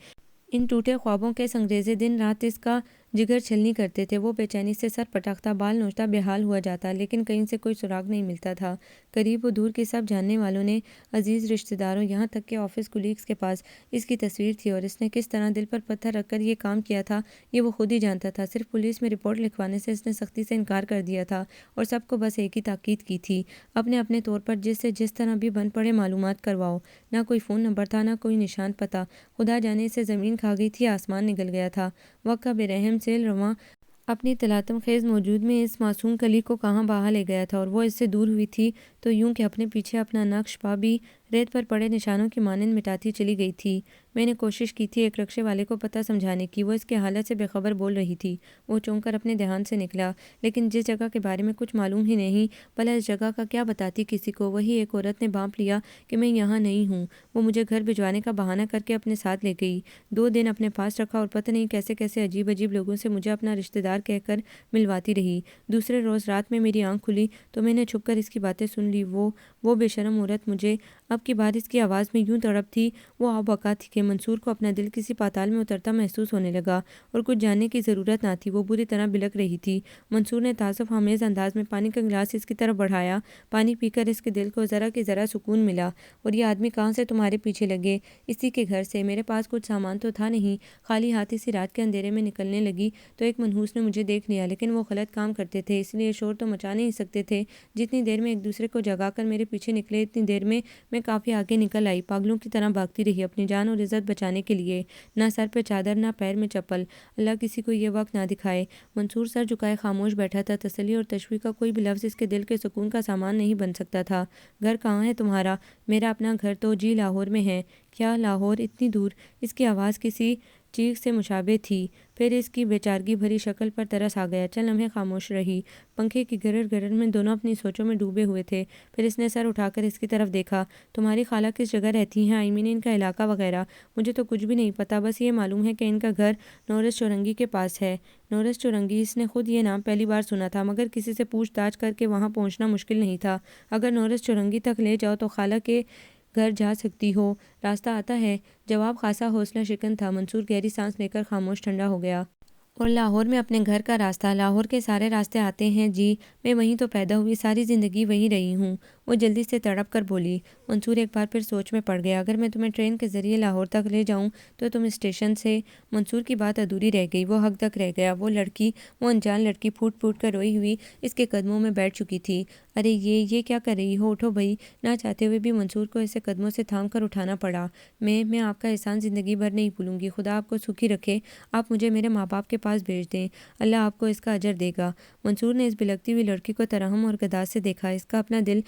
ان ٹوٹے خوابوں کے سنگریزے دن رات اس کا جگر چھلنی کرتے تھے۔ وہ بے چینی سے سر پٹکتا، بال نوچتا، بے حال ہوا جاتا، لیکن کہیں سے کوئی سراغ نہیں ملتا تھا۔ قریب و دور کے سب جاننے والوں نے، عزیز رشتہ داروں، یہاں تک کہ آفس کولیگز کے پاس اس کی تصویر تھی، اور اس نے کس طرح دل پر پتھر رکھ کر یہ کام کیا تھا یہ وہ خود ہی جانتا تھا۔ صرف پولیس میں رپورٹ لکھوانے سے اس نے سختی سے انکار کر دیا تھا اور سب کو بس ایک ہی تاکید کی تھی، اپنے اپنے طور پر جس سے جس طرح بھی بن پڑے معلومات کرواؤ۔ نہ کوئی فون نمبر تھا، نہ کوئی نشان پتہ۔ خدا جانے اسے زمین کھا گئی تھی، آسمان نگل گیا تھا۔ وقت کا بے رحم سیل رواں اپنی تلاطم خیز موجود میں اس معصوم کلی کو کہاں بہا لے گیا تھا، اور وہ اس سے دور ہوئی تھی تو یوں کہ اپنے پیچھے اپنا نقش پا بھی ریت پر پڑے نشانوں کی مانند مٹاتی چلی گئی تھی۔ میں نے کوشش کی تھی ایک رکشے والے کو پتہ سمجھانے کی، وہ اس کے حالت سے بے خبر بول رہی تھی۔ وہ چونک کر اپنے دھیان سے نکلا، لیکن جس جگہ کے بارے میں کچھ معلوم ہی نہیں، بھلا اس جگہ کا کیا بتاتی کسی کو۔ وہی ایک عورت نے بھانپ لیا کہ میں یہاں نہیں ہوں۔ وہ مجھے گھر بھجوانے کا بہانہ کر کے اپنے ساتھ لے گئی، 2 دن اپنے پاس رکھا اور پتہ نہیں کیسے کیسے عجیب عجیب لوگوں سے مجھے اپنا رشتہ دار کہہ کر ملواتی رہی۔ دوسرے روز رات میں میری آنکھ کھلی تو میں نے چھپ کر اس کی باتیں سن لی۔ وہ بے شرم عورت مجھے اب کی بار اس کی آواز میں یوں تڑپ تھی، وہ آب بکا تھی کہ منصور کو اپنا دل کسی پاتال میں اترتا محسوس ہونے لگا، اور کچھ جاننے کی ضرورت نہ تھی، وہ بری طرح بلک رہی تھی۔ منصور نے تعصب آمیز انداز میں پانی کا گلاس اس کی طرف بڑھایا۔ پانی پی کر اس کے دل کو ذرا کی ذرا سکون ملا۔ اور یہ آدمی کہاں سے تمہارے پیچھے لگے؟ اسی کے گھر سے۔ میرے پاس کچھ سامان تو تھا نہیں، خالی ہاتھ اسی رات کے اندھیرے میں نکلنے لگی تو ایک منحوس نے مجھے دیکھ لیا، لیکن وہ غلط کام کرتے تھے، اس لیے شور تو مچا نہیں سکتے تھے۔ جتنی دیر میں ایک دوسرے کو جگا کر میرے پیچھے نکلے، اتنی دیر میں کافی آگے نکل آئی، پاگلوں کی طرح بھاگتی رہی اپنی جان اور عزت بچانے کے لیے۔ نہ سر پہ چادر، نہ پیر میں چپل، اللہ کسی کو یہ وقت نہ دکھائے۔ منصور سر جھکائے خاموش بیٹھا تھا، تسلی اور تشویق کا کوئی بھی لفظ اس کے دل کے سکون کا سامان نہیں بن سکتا تھا۔ گھر کہاں ہے تمہارا؟ میرا اپنا گھر تو جی لاہور میں ہے۔ کیا لاہور؟ اتنی دور؟ اس کی آواز کسی چیخ سے مشابہ تھی۔ پھر اس کی بیچارگی بھری شکل پر ترس آ گیا۔ چند لمحے خاموش رہی، پنکھے کی گرر گرر میں دونوں اپنی سوچوں میں ڈوبے ہوئے تھے۔ پھر اس نے سر اٹھا کر اس کی طرف دیکھا۔ تمہاری خالہ کس جگہ رہتی ہیں؟ آئی مین ان کا علاقہ وغیرہ؟ مجھے تو کچھ بھی نہیں پتا، بس یہ معلوم ہے کہ ان کا گھر نورس چورنگی کے پاس ہے۔ نورس چورنگی؟ اس نے خود یہ نام پہلی بار سنا تھا، مگر کسی سے پوچھ تاچھ کر کے وہاں پہنچنا مشکل نہیں تھا۔ اگر نورس چورنگی تک لے جاؤ تو خالہ کے گھر جا سکتی ہو، راستہ آتا ہے۔ جواب خاصا حوصلہ شکن تھا۔ منصور گہری سانس لے کر خاموش ٹھنڈا ہو گیا۔ اور لاہور میں اپنے گھر کا راستہ؟ لاہور کے سارے راستے آتے ہیں جی، میں وہیں تو پیدا ہوئی، ساری زندگی وہیں رہی ہوں۔ وہ جلدی سے تڑپ کر بولی۔ منصور ایک بار پھر سوچ میں پڑ گیا۔ اگر میں تمہیں ٹرین کے ذریعے لاہور تک لے جاؤں تو تم اسٹیشن سے… منصور کی بات ادھوری رہ گئی۔ وہ حق تک رہ گیا۔ وہ لڑکی، وہ انجان لڑکی پھوٹ پھوٹ کر روئی ہوئی اس کے قدموں میں بیٹھ چکی تھی۔ ارے یہ کیا کر رہی ہو؟ اٹھو بھائی۔ نہ چاہتے ہوئے بھی منصور کو اسے قدموں سے تھام کر اٹھانا پڑا۔ میں آپ کا احسان زندگی بھر نہیں بھولوں گی۔ خدا آپ کو سکھی رکھے۔ آپ مجھے میرے ماں باپ کے پاس بھیج دیں۔ اللہ آپ کو اس کا اجر دے گا۔ منصور نے اس بلکتی ہوئی لڑکی کو ترحم اور گداز سے دیکھا۔ اس کا اپنا دل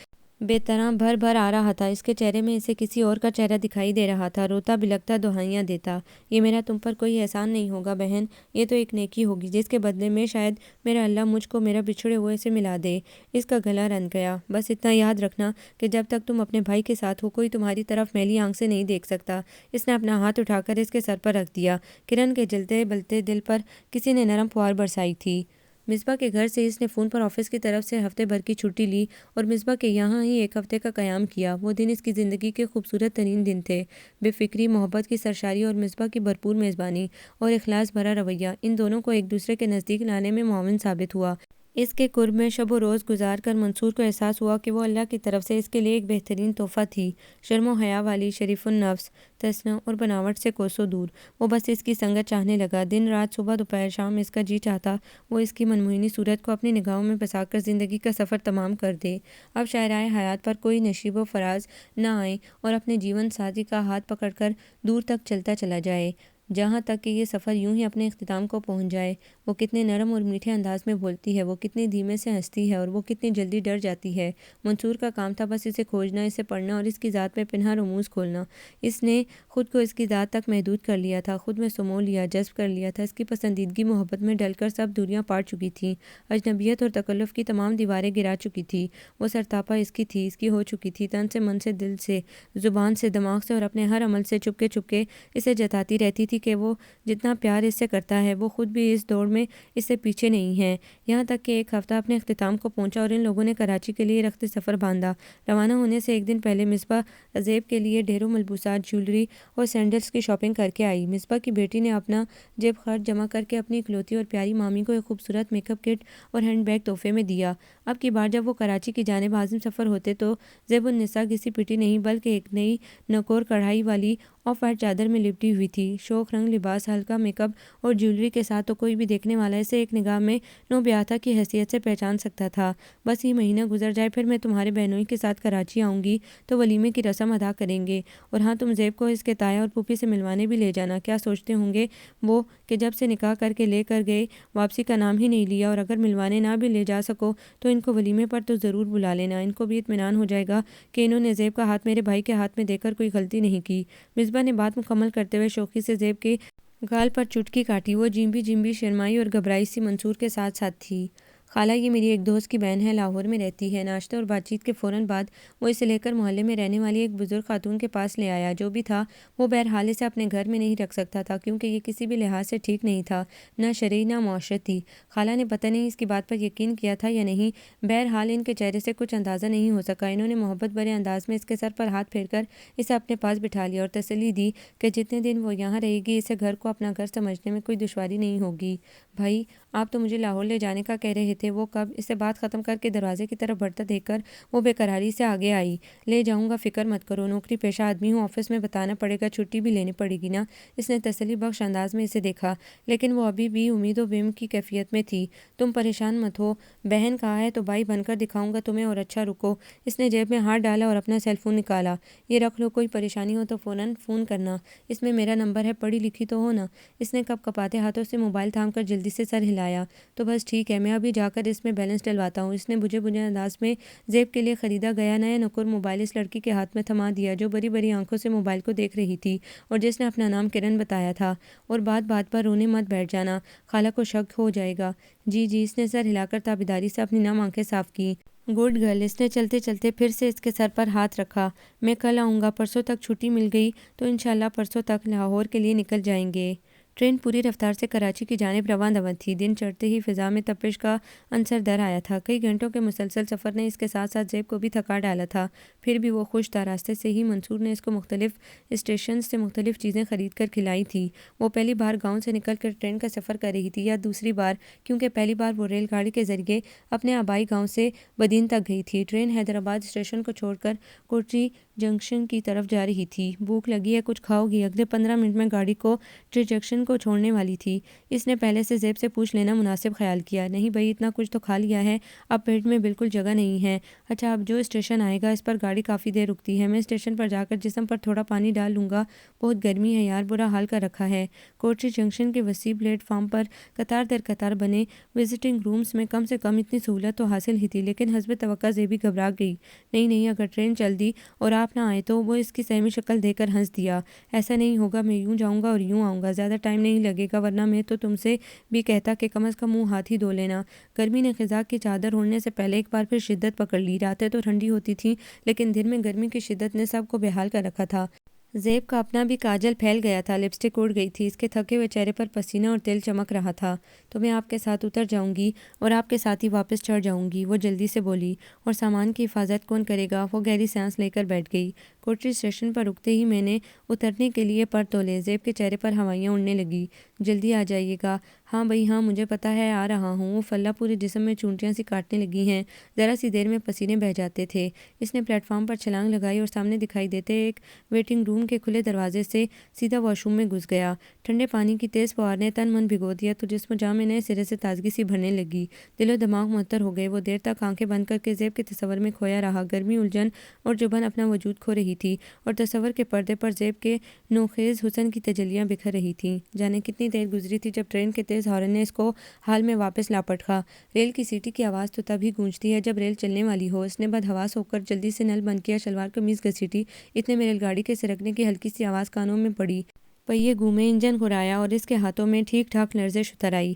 بے طرح بھر بھر آ رہا تھا۔ اس کے چہرے میں اسے کسی اور کا چہرہ دکھائی دے رہا تھا۔ روتا بلکتا دہائیاں دیتا۔ یہ میرا تم پر کوئی احسان نہیں ہوگا بہن، یہ تو ایک نیکی ہوگی جس کے بدلے میں شاید میرا اللہ مجھ کو میرا بچھڑے ہوئے سے ملا دے۔ اس کا گلا رن گیا۔ بس اتنا یاد رکھنا کہ جب تک تم اپنے بھائی کے ساتھ ہو کوئی تمہاری طرف میلی آنکھ سے نہیں دیکھ سکتا۔ اس نے اپنا ہاتھ اٹھا کر اس کے سر پر رکھ دیا۔ کرن کے جلتے بلتے دل پر کسی نے نرم پھوار برسائی تھی۔ مصباح کے گھر سے اس نے فون پر آفس کی طرف سے ہفتے بھر کی چھٹی لی اور مصباح کے یہاں ہی ایک ہفتے کا قیام کیا۔ وہ دن اس کی زندگی کے خوبصورت ترین دن تھے۔ بے فکری، محبت کی سرشاری اور مصباح کی بھرپور میزبانی اور اخلاص بھرا رویہ ان دونوں کو ایک دوسرے کے نزدیک لانے میں معاون ثابت ہوا۔ اس کے قرب میں شب و روز گزار کر منصور کو احساس ہوا کہ وہ اللہ کی طرف سے اس کے لیے ایک بہترین تحفہ تھی۔ شرم و حیا والی، شریف النفس، تسنہ اور بناوٹ سے کوسوں دور، وہ بس اس کی سنگت چاہنے لگا۔ دن رات، صبح دوپہر شام اس کا جی چاہتا وہ اس کی منموہنی صورت کو اپنی نگاہوں میں بسا کر زندگی کا سفر تمام کر دے۔ اب شاہراہ حیات پر کوئی نشیب و فراز نہ آئے اور اپنے جیون ساتھی کا ہاتھ پکڑ کر دور تک چلتا چلا جائے، جہاں تک کہ یہ سفر یوں ہی اپنے اختتام کو پہنچ جائے۔ وہ کتنے نرم اور میٹھے انداز میں بولتی ہے، وہ کتنی دھیمے سے ہنستی ہے اور وہ کتنی جلدی ڈر جاتی ہے۔ منصور کا کام تھا بس اسے کھوجنا، اسے پڑھنا اور اس کی ذات میں پنہاں رموز کھولنا۔ اس نے خود کو اس کی ذات تک محدود کر لیا تھا، خود میں سمو لیا، جذب کر لیا تھا۔ اس کی پسندیدگی محبت میں ڈل کر سب دوریاں پار چکی تھی، اجنبیت اور تکلف کی تمام دیواریں گرا چکی تھی۔ وہ سرتاپا اس کی ہو چکی تھی، تن سے، من سے، دل سے، زبان سے، دماغ سے اور اپنے ہر عمل سے چپکے چپکے اسے جتاتی رہتی تھی کہ وہ جتنا پیار اس سے کرتا ہے وہ خود بھی اس دوڑ میں اس سے پیچھے نہیں ہے۔ یہاں تک کہ ایک ہفتہ اپنے اختتام کو پہنچا اور ان لوگوں نے کراچی کے لیے رخت سفر باندھا۔ روانہ ہونے سے ایک دن پہلے مصباح زیب کے لیے ڈھیروں ملبوسات، جیولری اور سینڈلز کی شاپنگ کر کے آئی۔ مصباح کی بیٹی نے اپنا جیب خرچ جمع کر کے اپنی اکلوتی اور پیاری مامی کو ایک خوبصورت میک اپ کٹ اور ہینڈ بیگ تحفے میں دیا۔ اب کی بار جب وہ کراچی کی جانب عازم سفر ہوتے تو زیب النساء گھسی پٹی نہیں بلکہ ایک نئی نکور کڑھائی والی آف وائٹ چادر میں لپٹی ہوئی تھی۔ شوخ رنگ لباس، ہلکا میک اپ اور جیولری کے ساتھ تو کوئی بھی دیکھنے والا اسے ایک نگاہ میں نوبیاہتا کی حیثیت سے پہچان سکتا تھا۔ بس یہ مہینہ گزر جائے پھر میں تمہارے بہنوئی کے ساتھ کراچی آؤں گی تو ولیمے کی رسم ادا کریں گے، اور ہاں تم زیب کو اس کے تایا اور پھوپھی سے ملوانے بھی لے جانا۔ کیا سوچتے ہوں گے وہ کہ جب سے نکاح کر کے لے کر گئے واپسی کا نام ہی نہیں لیا، اور اگر ملوانے نہ بھی لے جا سکو تو ان کو ولیمے پر تو ضرور بلا لینا، ان کو بھی اطمینان ہو جائے گا کہ انہوں نے زیب کا ہاتھ میرے بھائی کے ہاتھ میں دے کر کوئی غلطی نہیں کی۔ مصباح نے بات مکمل کرتے ہوئے شوخی سے زیب کے گال پر چٹکی کاٹی۔ وہ جیمبی شرمائی اور گھبرائی سی منصور کے ساتھ ساتھ تھی۔ خالہ، یہ میری ایک دوست کی بہن ہے، لاہور میں رہتی ہے۔ ناشتہ اور بات چیت کے فوراً بعد وہ اسے لے کر محلے میں رہنے والی ایک بزرگ خاتون کے پاس لے آیا۔ جو بھی تھا وہ بہرحال اسے اپنے گھر میں نہیں رکھ سکتا تھا کیونکہ یہ کسی بھی لحاظ سے ٹھیک نہیں تھا، نہ شرعی نہ معاشرتی۔ خالہ نے پتہ نہیں اس کی بات پر یقین کیا تھا یا نہیں، بہرحال ان کے چہرے سے کچھ اندازہ نہیں ہو سکا۔ انہوں نے محبت بھرے انداز میں اس کے سر پر ہاتھ پھیر کر اسے اپنے پاس بٹھا لیا اور تسلی دی کہ جتنے دن وہ یہاں رہے گی اسے گھر کو اپنا گھر سمجھنے میں کوئی دشواری نہیں ہوگی۔ بھائی، آپ تو مجھے لاہور لے جانے کا کہہ رہے تھے، وہ کب؟ اسے بات ختم کر کے دروازے کی طرف بڑھتا دیکھ کر وہ بے قراری سے آگے آئی۔ لے جاؤں گا، فکر مت کرو، نوکری پیشہ آدمی ہوں، آفس میں بتانا پڑے گا، چھٹی بھی لینی پڑے گی نا۔ اس نے تسلی بخش انداز میں اسے دیکھا لیکن وہ ابھی بھی امید و بیم کی کیفیت میں تھی۔ تم پریشان مت ہو، بہن کہا ہے تو بھائی بن کر دکھاؤں گا تمہیں، اور اچھا رکو۔ اس نے جیب میں ہاتھ ڈالا اور اپنا سیل فون نکالا۔ یہ رکھ لو، کوئی پریشانی ہو تو فوراً فون کرنا، اس میں میرا نمبر ہے، پڑھی لکھی تو ہو نا۔ اس نے کپ کپاتے ہاتھوں سے موبائل تھام کر جلدی سے سر ہلایا۔ تو بس ٹھیک ہے، میں ابھی جا کر اس میں بیلنس ڈلواتا ہوں۔ اس نے بجھے بجھے انداز میں زیب کے لیے خریدا گیا نیا نکور موبائل اس لڑکی کے ہاتھ میں تھما دیا جو بڑی بڑی آنکھوں سے موبائل کو دیکھ رہی تھی اور جس نے اپنا نام کرن بتایا تھا۔ اور بات بات پر رونے مت بیٹھ جانا، خالہ کو شک ہو جائے گا۔ جی جی، اس نے سر ہلا کر تابیداری سے اپنی نم آنکھیں صاف کی۔ Good girl. اس نے چلتے چلتے پھر سے اس کے سر پر ہاتھ رکھا۔ میں کل آؤں گا، پرسوں تک چھٹی مل گئی تو انشاءاللہ پرسوں تک لاہور کے لیے نکل جائیں گے۔ ٹرین پوری رفتار سے کراچی کی جانب رواں دواں تھی۔ دن چڑھتے ہی فضا میں تپش کا عنصر در آیا تھا۔ کئی گھنٹوں کے مسلسل سفر نے اس کے ساتھ ساتھ زیب کو بھی تھکا ڈالا تھا، پھر بھی وہ خوش تھا۔ راستے سے ہی منصور نے اس کو مختلف اسٹیشن سے مختلف چیزیں خرید کر کھلائی تھیں۔ وہ پہلی بار گاؤں سے نکل کر ٹرین کا سفر کر رہی تھی، یا دوسری بار، کیونکہ پہلی بار وہ ریل گاڑی کے ذریعے اپنے آبائی گاؤں سے بدین تک گئی تھی۔ ٹرین حیدرآباد اسٹیشن کو چھوڑ کر کوٹری جنکشن کی طرف جا رہی تھی۔ بھوک لگی ہے، کچھ کھاؤ گی؟ اگلے 15 منٹ میں گاڑی کوٹری جنکشن کو چھوڑنے والی تھی۔ اس نے پہلے سے زیب سے پوچھ لینا مناسب خیال کیا۔ نہیں بھائی، اتنا کچھ تو کھا لیا ہے، اب پیٹ میں بالکل جگہ نہیں ہے۔ اچھا، اب جو اسٹیشن آئے گا اس پر گاڑی کافی دیر رکتی ہے، میں اسٹیشن پر جا کر جسم پر تھوڑا پانی ڈال لوں گا، بہت گرمی ہے یار، برا حال کر رکھا ہے۔ کوٹری جنکشن کے وسیع پلیٹ فارم پر قطار در قطار بنے وزٹنگ رومز میں کم سے کم اتنی سہولت تو حاصل ہی تھی، لیکن حسب توقع زیبی گھبرا گئی۔ نہیں نہیں، اگر ٹرین چل دی اور آپ نہ آئے تو؟ وہ اس کی سہمی شکل دیکھ کر ہنس دیا۔ ایسا نہیں ہوگا، میں یوں جاؤں گا اور یوں آؤں گا، زیادہ ٹائم نہیں لگے گا، ورنہ میں تو تم سے بھی کہتا کہ کم از کم منہ ہاتھ ہی دھو لینا۔ گرمی نے خزاں کی چادر اوڑھنے سے پہلے ایک بار پھر شدت پکڑ لی۔ راتیں تو ٹھنڈی ہوتی تھیں، لیکن دن میں گرمی کی شدت نے سب کو بے حال کر رکھا تھا۔ زیب کا اپنا بھی کاجل پھیل گیا تھا، لپسٹک اڑ گئی تھی، اس کے تھکے ہوئے چہرے پر پسینہ اور تیل چمک رہا تھا۔ تو میں آپ کے ساتھ اتر جاؤں گی اور آپ کے ساتھ ہی واپس چڑھ جاؤں گی، وہ جلدی سے بولی۔ اور سامان کی حفاظت کون کرے گا؟ وہ گہری سانس لے کر بیٹھ گئی۔ کوٹری اسٹیشن پر رکتے ہی میں نے اترنے کے لیے پر تولے۔ زیب کے چہرے پر ہوائیاں اڑنے لگی۔ جلدی آ جائیے گا۔ ہاں بھائی ہاں، مجھے پتا ہے، آ رہا ہوں۔ وہ فلہ پورے جسم میں چونٹیاں سی کاٹنے لگی ہیں، ذرا سی دیر میں پسینے بہہ جاتے تھے۔ اس نے پلیٹ فارم پر چھلانگ لگائی اور سامنے دکھائی دیتے ایک ویٹنگ روم کے کھلے دروازے سے سیدھا واش روم میں گھس گیا۔ ٹھنڈے پانی کی تیز فوار نے تن من بھگو دیا تو جسم جاں میں نئے سرے سے تازگی سی بھرنے لگی۔ دل و دماغ معطر ہو گئے۔ وہ دیر تک آنکھیں بند کر کے زیب کے تصور میں کھویا رہا۔ گرمی، الجھن اور جبن اپنا وجود کھو رہی تھی، اور تصور کے پردے پر زیب کے نوخیز حسن کی تجلیاں بکھر رہی تھیں۔ جانے کتنی دیر گزری تھی جب ٹرین کے تیز ہارن نے اس کو حال میں واپس لا پٹکا۔ ریل کی سیٹی کی آواز تو تب ہی گونجتی ہے جب ریل چلنے والی ہو۔ اس نے بدحواس ہو کر جلدی سے نل بند کیا، شلوار قمیض گھسیٹی، اتنے میں ریل گاڑی کے سرکنے کی ہلکی سی آواز کانوں میں پڑی۔ پہیے گھومے، انجن گھرایا اور اس کے ہاتھوں میں ٹھیک ٹھاک لرزش اتر آئی۔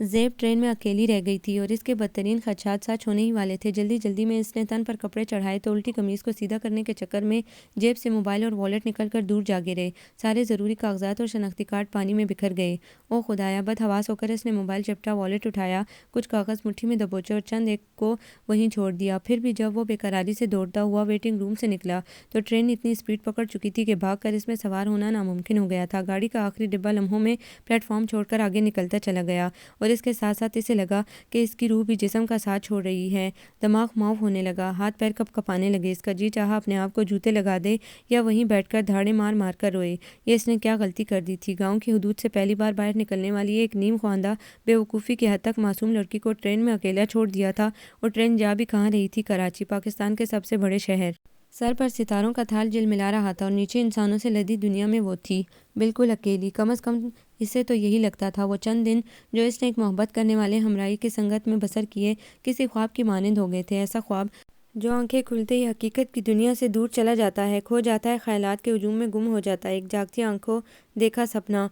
زیب ٹرین میں اکیلی رہ گئی تھی اور اس کے بدترین خدشات سچ ہونے ہی والے تھے۔ جلدی جلدی میں اس نے تن پر کپڑے چڑھائے تو الٹی قمیض کو سیدھا کرنے کے چکر میں جیب سے موبائل اور والیٹ نکل کر دور جا گرے۔ سارے ضروری کاغذات اور شناختی کارڈ پانی میں بکھر گئے۔ او خدایا! بدحواس ہو کر اس نے موبائل چپٹا، والیٹ اٹھایا، کچھ کاغذ مٹھی میں دبوچے اور چند ایک کو وہیں چھوڑ دیا۔ پھر بھی جب وہ بے قراری سے دوڑتا ہوا ویٹنگ روم سے نکلا تو ٹرین اتنی اسپیڈ پکڑ چکی تھی کہ بھاگ کر اس میں سوار ہونا ناممکن ہو گیا تھا۔ گاڑی کا آخری ڈبہ لمحوں میں پلیٹ فارم چھوڑ کر آگے نکلتا چلا گیا، اور اس کے ساتھ ساتھ اسے لگا کہ اس کی روح بھی جسم کا ساتھ چھوڑ رہی ہے۔ دماغ معاف ہونے لگا، ہاتھ پیر کپ کپانے لگے۔ اس کا جی چاہا اپنے آپ کو جوتے لگا دے یا وہیں بیٹھ کر دھاڑے مار مار کر روئے۔ یہ اس نے کیا غلطی کر دی تھی؟ گاؤں کی حدود سے پہلی بار باہر نکلنے والی ایک نیم خواندہ بے وقوفی کی حد تک معصوم لڑکی کو ٹرین میں اکیلا چھوڑ دیا تھا، اور ٹرین جا بھی کہاں رہی تھی؟ کراچی، پاکستان کے سب سے بڑے شہر۔ سر پر ستاروں کا تھال جلملا رہا تھا اور نیچے انسانوں سے لدی دنیا میں وہ تھی، بالکل اکیلی۔ کم از کم اسے تو یہی لگتا تھا۔ وہ چند دن جو اس نے ایک محبت کرنے والے ہمراہی کی سنگت میں بسر کیے، کسی خواب کی مانند ہو گئے تھے۔ ایسا خواب جو آنکھیں کھلتے ہی حقیقت کی دنیا سے دور چلا جاتا ہے، کھو جاتا ہے، خیالات کے ہجوم میں گم ہو جاتا ہے۔ ایک جاگتی آنکھوں دیکھا سپنا،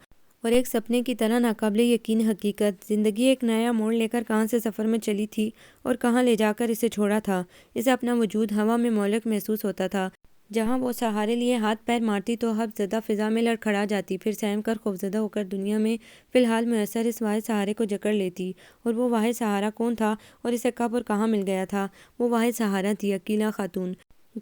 اور ایک سپنے کی طرح ناقابل یقین حقیقت۔ زندگی ایک نیا موڑ لے کر کہاں سے سفر میں چلی تھی اور کہاں لے جا کر اسے چھوڑا تھا۔ اسے اپنا وجود ہوا میں معلق محسوس ہوتا تھا۔ جہاں وہ سہارے لیے ہاتھ پیر مارتی تو حب زدہ فضا میں لڑکھڑا جاتی، پھر سہم کر خوفزدہ ہو کر دنیا میں فی الحال میسر اس واحد سہارے کو جکڑ لیتی۔ اور وہ واحد سہارا کون تھا اور اسے کب اور کہاں مل گیا تھا؟ وہ واحد سہارا تھی عقیلہ خاتون۔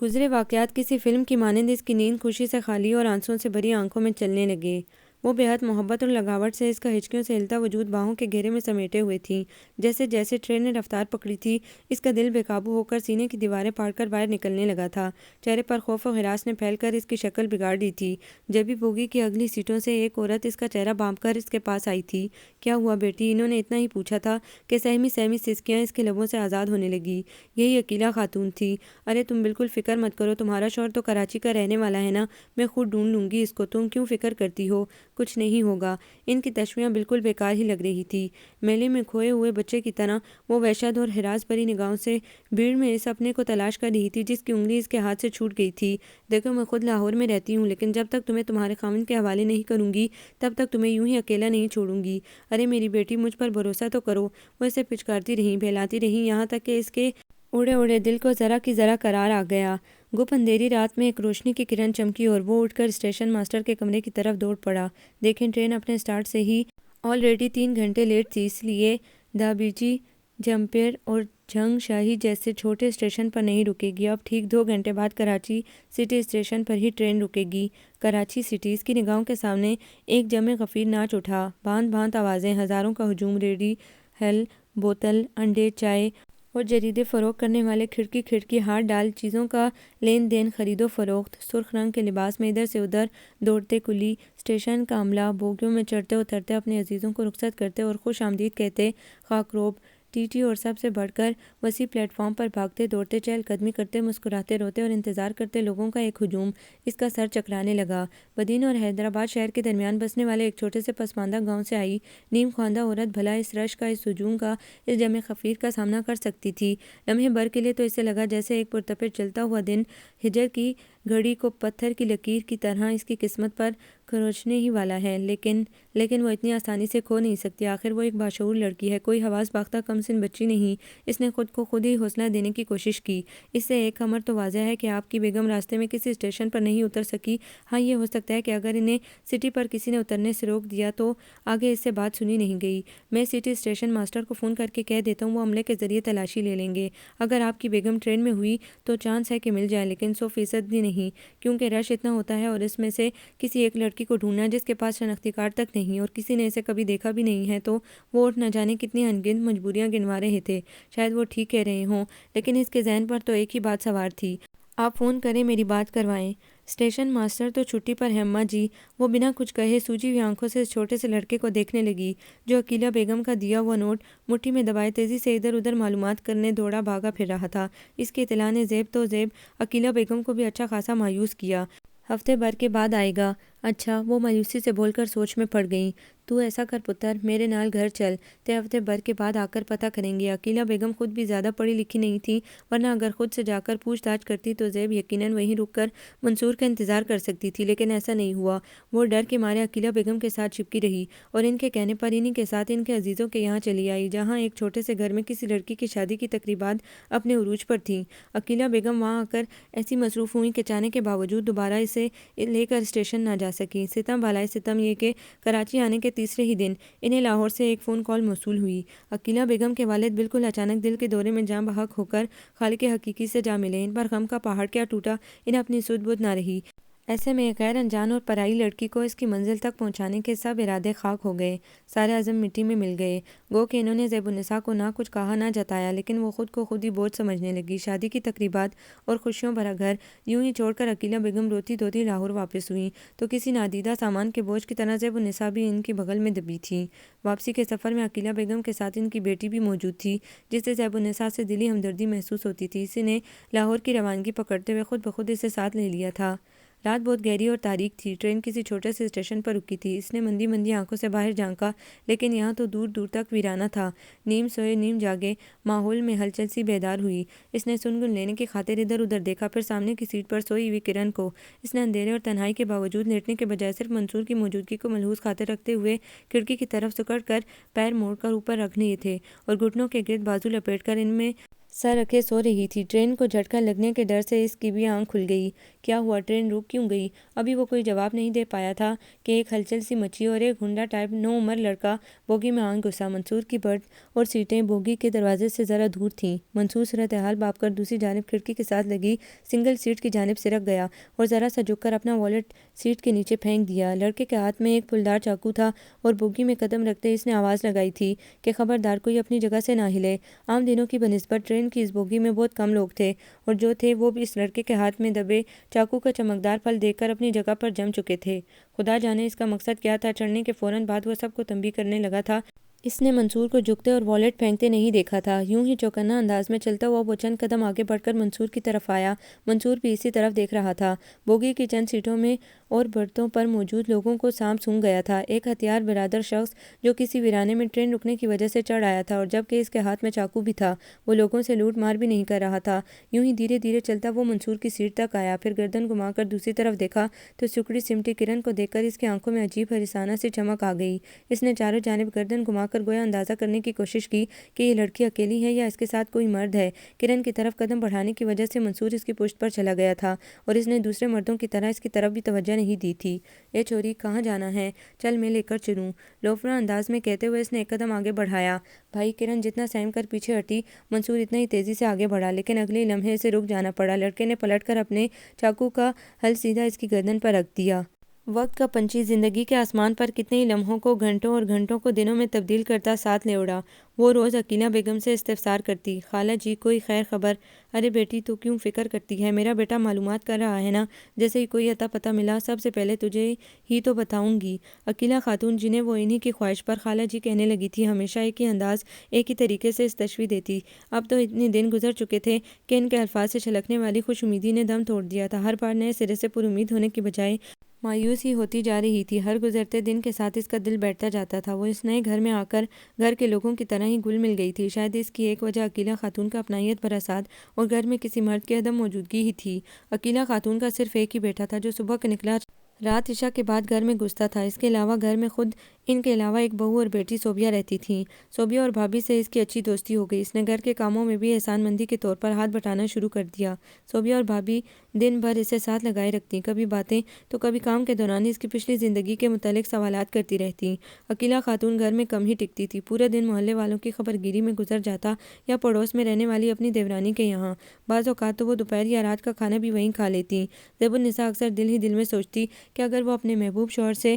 گزرے واقعات کسی فلم کی مانند اس کی نیند خوشی سے خالی اور آنسوؤں سے بھری آنکھوں میں چلنے لگے۔ وہ بے حد محبت اور لگاوٹ سے اس کا ہچکیوں سے ہلتا وجود باہوں کے گھیرے میں سمیٹے ہوئے تھی۔ جیسے جیسے ٹرین نے رفتار پکڑی تھی، اس کا دل بے قابو ہو کر سینے کی دیواریں پاڑ کر باہر نکلنے لگا تھا۔ چہرے پر خوف و ہراس نے پھیل کر اس کی شکل بگاڑ دی تھی۔ جبھی بوگی کی اگلی سیٹوں سے ایک عورت اس کا چہرہ بانپ کر اس کے پاس آئی تھی۔ کیا ہوا بیٹی؟ انہوں نے اتنا ہی پوچھا تھا کہ سہمی سہمی سسکیاں اس کے لبوں سے آزاد ہونے لگی۔ یہی عقیلہ خاتون تھی۔ ارے تم بالکل فکر مت کرو، تمہارا شوہر تو کراچی کا رہنے والا ہے نا، میں خود ڈھونڈ لوں گی اس کو، تم کیوں فکر کرتی ہو؟ کچھ نہیں ہوگا۔ ان کی تشویاں بالکل بیکار ہی لگ رہی تھی۔ میلے میں کھوئے ہوئے بچے کی طرح وہ وحشت اور ہراس بھری نگاہوں سے بھیڑ میں اس اپنے کو تلاش کر رہی تھی جس کی انگلی اس کے ہاتھ سے چھوٹ گئی تھی۔ دیکھو میں خود لاہور میں رہتی ہوں، لیکن جب تک تمہیں تمہارے خاوند کے حوالے نہیں کروں گی تب تک تمہیں یوں ہی اکیلا نہیں چھوڑوں گی۔ ارے میری بیٹی، مجھ پر بھروسہ تو کرو۔ وہ اسے پچکارتی رہیں، بہلاتی رہیں، یہاں تک کہ اس کے اڑے اڑے دل کو ذرا کی ذرا قرار آ گیا۔ گپ اندھیری رات میں ایک روشنی کی کرن چمکی اور وہ اٹھ کر اسٹیشن ماسٹر کے کمرے کی طرف دوڑ پڑا۔ دیکھیں ٹرین اپنے اسٹارٹ سے ہی آلریڈی 3 گھنٹے لیٹ تھی، اس لیے دابیجی، جمپیر اور جھنگ شاہی جیسے چھوٹے اسٹیشن پر نہیں رکے گی۔ اب ٹھیک 2 گھنٹے بعد کراچی سٹی اسٹیشن پر ہی ٹرین رکے گی۔ کراچی سٹی، اس کی نگاہوں کے سامنے ایک جمع غفیر ناچ اٹھا۔ بھانت بھانت آوازیں، ہزاروں کا ہجوم، ریڑھی، حل، بوتل، انڈے، چائے اور جریدے فروخت کرنے والے کھڑکی کھڑکی ہاتھ ڈال چیزوں کا لین دین، خرید و فروخت۔ سرخ رنگ کے لباس میں ادھر سے ادھر دوڑتے کلی، اسٹیشن کا عملہ بوگیوں میں چڑھتے اترتے، اپنے عزیزوں کو رخصت کرتے اور خوش آمدید کہتے، خاکروب، ٹی ٹی اور سب سے بڑھ کر وسیع پلیٹ فارم پر بھاگتے دوڑتے، چہل قدمی کرتے، مسکراتے، روتے اور انتظار کرتے لوگوں کا ایک ہجوم اس کا سر چکرانے لگا۔ بدین اور حیدرآباد شہر کے درمیان بسنے والے ایک چھوٹے سے پسماندہ گاؤں سے آئی نیم خواندہ عورت بھلا اس رش کا، اس ہجوم کا، اس جمع خفیر کا سامنا کر سکتی تھی؟ لمحے بھر کے لیے تو اسے لگا جیسے ایک پرتپش جلتا ہوا دن ہجر کی گھڑی کو پتھر کی لکیر کی طرح اس کی قسمت پر کھروچنے ہی والا ہے، لیکن وہ اتنی آسانی سے کھو نہیں سکتی۔ آخر وہ ایک باشعور لڑکی ہے، کوئی حواس باختہ کم سن بچی نہیں۔ اس نے خود کو خود ہی حوصلہ دینے کی کوشش کی۔ اس سے ایک امر تو واضح ہے کہ آپ کی بیگم راستے میں کسی اسٹیشن پر نہیں اتر سکی۔ ہاں، یہ ہو سکتا ہے کہ اگر انہیں سٹی پر کسی نے اترنے سے روک دیا تو آگے اس سے بات سنی نہیں گئی۔ میں سٹی اسٹیشن ماسٹر کو فون کر کے کہہ دیتا ہوں، وہ عملے کے ذریعے تلاشی لے لیں گے۔ اگر آپ کی بیگم ٹرین میں ہوئی تو چانس ہے کہ مل جائے، لیکن 100% بھی نہیں، کیونکہ رش اتنا ہوتا ہے اور اس میں سے کسی ایک لڑکی کو ڈھونڈنا جس کے پاس شناختی کارڈ تک نہیں اور کسی نے اسے کبھی دیکھا بھی نہیں ہے، تو وہ اٹھ نہ جانے کتنی انگنت مجبوریاں گنوا رہے تھے۔ شاید وہ ٹھیک کہہ رہے ہوں، لیکن اس کے ذہن پر تو ایک ہی بات سوار تھی، آپ فون کریں، میری بات کروائیں۔ اسٹیشن ماسٹر تو چھٹی پر ہے اماں جی۔ وہ بنا کچھ کہے سوجی ہوئی آنکھوں سے اس چھوٹے سے لڑکے کو دیکھنے لگی جو عقیلہ بیگم کا دیا ہوا نوٹ مٹھی میں دبائے تیزی سے ادھر ادھر معلومات کرنے دوڑا بھاگا پھر رہا تھا۔ اس کی اطلاع نے زیب تو زیب عقیلہ بیگم کو بھی اچھا خاصا مایوس کیا۔ ہفتے بھر کے بعد آئے گا؟ اچھا، وہ مایوسی سے بول کر سوچ میں پڑ گئیں۔ تو ایسا کر پتر، میرے نال گھر چل، تے ہفتے بھر کے بعد آ کر پتہ کریں گے۔ عقیلہ بیگم خود بھی زیادہ پڑھی لکھی نہیں تھی، ورنہ اگر خود سے جا کر پوچھ تاچھ کرتی تو زیب یقیناً وہیں رک کر منصور کا انتظار کر سکتی تھی، لیکن ایسا نہیں ہوا۔ وہ ڈر کے مارے عقیلہ بیگم کے ساتھ چپکی رہی اور ان کے کہنے پر انہی کے ساتھ ان کے عزیزوں کے یہاں چلی آئی، جہاں ایک چھوٹے سے گھر میں کسی لڑکی کی شادی کی تقریبات اپنے عروج پر تھیں۔ عقیلہ بیگم وہاں آ کر ایسی مصروف ہوئیں کہ چاہنے کے باوجود دوبارہ اسے لے کر اسٹیشن نہ جا سکیں۔ ستم بالائے ستم یہ کہ کراچی آنے کے تیسرے ہی دن انہیں لاہور سے ایک فون کال موصول ہوئی۔ عقیلہ بیگم کے والد بالکل اچانک دل کے دورے میں جاں بحق ہو کر خالق حقیقی سے جا ملے۔ ان پر غم کا پہاڑ کیا ٹوٹا، انہیں اپنی سدھ بدھ نہ رہی۔ ایسے میں ایک غیر انجان اور پرائی لڑکی کو اس کی منزل تک پہنچانے کے سب ارادے خاک ہو گئے، سارے عزم مٹی میں مل گئے۔ گو کہ انہوں نے زیب النساء کو نہ کچھ کہا نہ جتایا، لیکن وہ خود کو خود ہی بوجھ سمجھنے لگی۔ شادی کی تقریبات اور خوشیوں بھرا گھر یوں ہی چھوڑ کر عقیلہ بیگم روتی دھوتی لاہور واپس ہوئیں تو کسی نادیدہ سامان کے بوجھ کی طرح زیب النساء بھی ان کی بغل میں دبی تھیں۔ واپسی کے سفر میں عقیلہ بیگم کے ساتھ ان کی بیٹی بھی موجود تھی، جسے زیب النساء سے دلی ہمدردی محسوس ہوتی تھی۔ اسی نے لاہور کی روانگی پکڑتے ہوئے خود بخود اسے ساتھ لے لیا تھا۔ رات بہت گہری اور تاریک تھی۔ ٹرین کسی چھوٹے سے اسٹیشن پر رکی تھی۔ اس نے مندی مندی آنکھوں سے باہر جھانکا، لیکن یہاں تو دور دور تک ویرانہ تھا۔ نیم سوئے نیم جاگے ماحول میں ہلچل سی بیدار ہوئی۔ اس نے سن گن لینے کی خاطر ادھر ادھر دیکھا، پھر سامنے کی سیٹ پر سوئی ہوئی کرن کو۔ اس نے اندھیرے اور تنہائی کے باوجود لیٹنے کے بجائے صرف منصور کی موجودگی کو ملحوظ خاطر رکھتے ہوئے کھڑکی کی طرف سکڑ کر پیر موڑ کر اوپر رکھ لیے تھے اور گھٹنوں کے گرد بازو لپیٹ کر ان میں سر رکھے سو رہی تھی۔ ٹرین کو جھٹکا لگنے کے ڈر سے اس کی بھی آنکھ کھل گئی۔ کیا ہوا، ٹرین رک کیوں گئی؟ ابھی وہ کوئی جواب نہیں دے پایا تھا کہ ایک ہلچل سی مچی اور ایک ہنڈا ٹائپ نوعمر لڑکا بوگی میں آن گھسا۔ منصور کی برتھ اور سیٹیں بوگی کے دروازے سے ذرا دور تھیں۔ منصور صورتحال بھاپ کر دوسری جانب کھڑکی کے ساتھ لگی سنگل سیٹ کی جانب سرک گیا اور ذرا سا جھک کر اپنا والیٹ سیٹ کے نیچے پھینک دیا۔ لڑکے کے ہاتھ میں ایک پھولدار چاقو تھا اور بوگی میں قدم رکھتے اس نے آواز لگائی تھی کہ خبردار کوئی اپنی جگہ سے نہ ہلے۔ عام دنوں کی بنسبت ٹرین کی اس بوگی میں بہت کم لوگ تھے اور جو تھے وہ بھی اس لڑکے کے ہاتھ میں دبے چاقو کا چمکدار پھل دیکھ کر اپنی جگہ پر جم چکے تھے۔ خدا جانے اس کا مقصد کیا تھا۔ چڑھنے کے فوراً بعد وہ سب کو تنبیہ کرنے لگا تھا۔ اس نے منصور کو جھکتے اور والیٹ پھینکتے نہیں دیکھا تھا۔ یوں ہی چوکنا انداز میں چلتا ہوا وہ چند قدم آگے بڑھ کر منصور کی طرف آیا۔ منصور بھی اسی طرف دیکھ رہا تھا۔ بوگی کی چند سیٹوں میں اور برتوں پر موجود لوگوں کو سانپ سونگھ گیا تھا۔ ایک ہتھیار برادر شخص جو کسی ویرانے میں ٹرین رکنے کی وجہ سے چڑھ آیا تھا اور جبکہ اس کے ہاتھ میں چاقو بھی تھا، وہ لوگوں سے لوٹ مار بھی نہیں کر رہا تھا۔ یوں ہی دھیرے دھیرے چلتا وہ منصور کی سیٹ تک آیا، پھر گردن گھما کر دوسری طرف دیکھا تو سکڑی سمٹی کرن کو دیکھ کر اس کی آنکھوں میں عجیب حریصانہ سی چمک آ گئی۔ اس نے چاروں جانب گردن گھما کر گویا اندازہ کرنے کی کوشش کی کہ یہ لڑکی اکیلی ہے یا اس کے ساتھ کوئی مرد ہے۔ کرن کی طرف قدم بڑھانے کی وجہ سے منصور اس کی پشت پر چلا گیا تھا اور اس نے دوسرے مردوں کی طرح اس کی طرف بھی توجہ نہیں دی تھی۔ اے چھوری، کہاں جانا ہے؟ چل میں لے کر چلوں، لوفرا انداز میں کہتے ہوئے اس نے ایک قدم آگے بڑھایا۔ بھائی، کرن جتنا سہم کر پیچھے ہٹی، منصور اتنا ہی تیزی سے آگے بڑھا، لیکن اگلے لمحے اسے رک جانا پڑا۔ لڑکے نے پلٹ کر اپنے چاقو کا ہل سیدھا اس کی گردن پر رکھ دیا۔ وقت کا پنچھی زندگی کے آسمان پر کتنے ہی لمحوں کو گھنٹوں اور گھنٹوں کو دنوں میں تبدیل کرتا ساتھ لے اڑا۔ وہ روز عقیلہ بیگم سے استفسار کرتی، خالہ جی کوئی خیر خبر؟ ارے بیٹی تو کیوں فکر کرتی ہے، میرا بیٹا معلومات کر رہا ہے نا، جیسے ہی کوئی اتا پتہ ملا سب سے پہلے تجھے ہی تو بتاؤں گی۔ عقیلہ خاتون، جنہیں وہ انہی کی خواہش پر خالہ جی کہنے لگی تھی، ہمیشہ ایک ہی انداز، ایک ہی طریقے سے استشفی دیتی۔ اب تو اتنے دن گزر چکے تھے کہ ان کے الفاظ سے چھلکنے والی خوش امیدی نے دم توڑ دیا تھا۔ ہر بار نئے سرے سے پر امید ہونے کی بجائے مایوس ہی ہوتی جا رہی تھی۔ ہر گزرتے دن کے ساتھ اس کا دل بیٹھتا جاتا تھا۔ وہ اس نئے گھر میں آ کر گھر کے لوگوں کی طرح ہی گل مل گئی تھی۔ شاید اس کی ایک وجہ عقیلہ خاتون کا اپنائیت بھرا ساتھ اور گھر میں کسی مرد کی عدم موجودگی ہی تھی۔ عقیلہ خاتون کا صرف ایک ہی بیٹا تھا جو صبح کا نکلا رات عشاء کے بعد گھر میں گھستا تھا۔ اس کے علاوہ گھر میں خود ان کے علاوہ ایک بہو اور بیٹی صوبیہ رہتی تھیں۔ صوبیہ اور بھابھی سے اس کی اچھی دوستی ہو گئی۔ اس نے گھر کے کاموں میں بھی احسان مندی کے طور پر ہاتھ بٹانا شروع کر دیا۔ صوبیہ اور بھابھی دن بھر اسے ساتھ لگائے رکھتی، کبھی باتیں تو کبھی کام کے دوران اس کی پچھلی زندگی کے متعلق سوالات کرتی رہتی۔ عقیلہ خاتون گھر میں کم ہی ٹکتی تھی۔ پورا دن محلے والوں کی خبر گیری میں گزر جاتا یا پڑوس میں رہنے والی اپنی دیورانی کے یہاں۔ بعض اوقات تو وہ دوپہر یا رات کا کھانا بھی وہیں کھا لیتی۔ زیب النساء اکثر دل ہی دل میں سوچتی کہ اگر وہ اپنے محبوب شوہر سے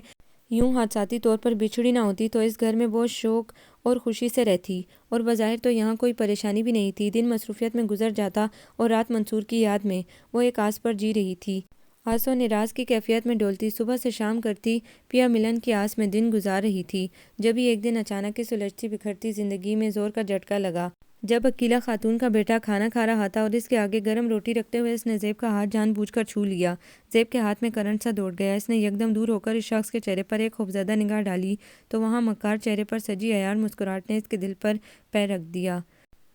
یوں حادثاتی طور پر بچھڑی نہ ہوتی تو اس گھر میں وہ شوق اور خوشی سے رہتی، اور بظاہر تو یہاں کوئی پریشانی بھی نہیں تھی۔ دن مصروفیت میں گزر جاتا اور رات منصور کی یاد میں۔ وہ ایک آس پر جی رہی تھی، آس و نراز کی کیفیت میں ڈولتی، صبح سے شام کرتی پیا ملن کی آس میں دن گزار رہی تھی۔ جبھی ایک دن اچانک اس الجھتی بکھرتی زندگی میں زور کا جھٹکا لگا۔ جب عقیلہ خاتون کا بیٹا کھانا کھا رہا تھا اور اس کے آگے گرم روٹی رکھتے ہوئے اس نے زیب کا ہاتھ جان بوجھ کر چھو لیا۔ زیب کے ہاتھ میں کرنٹ سا دوڑ گیا۔ اس نے یکدم دور ہو کر اس شخص کے چہرے پر ایک خوفزدہ نگاہ ڈالی تو وہاں مکار چہرے پر سجی عیار مسکراہٹ نے اس کے دل پر پیر رکھ دیا۔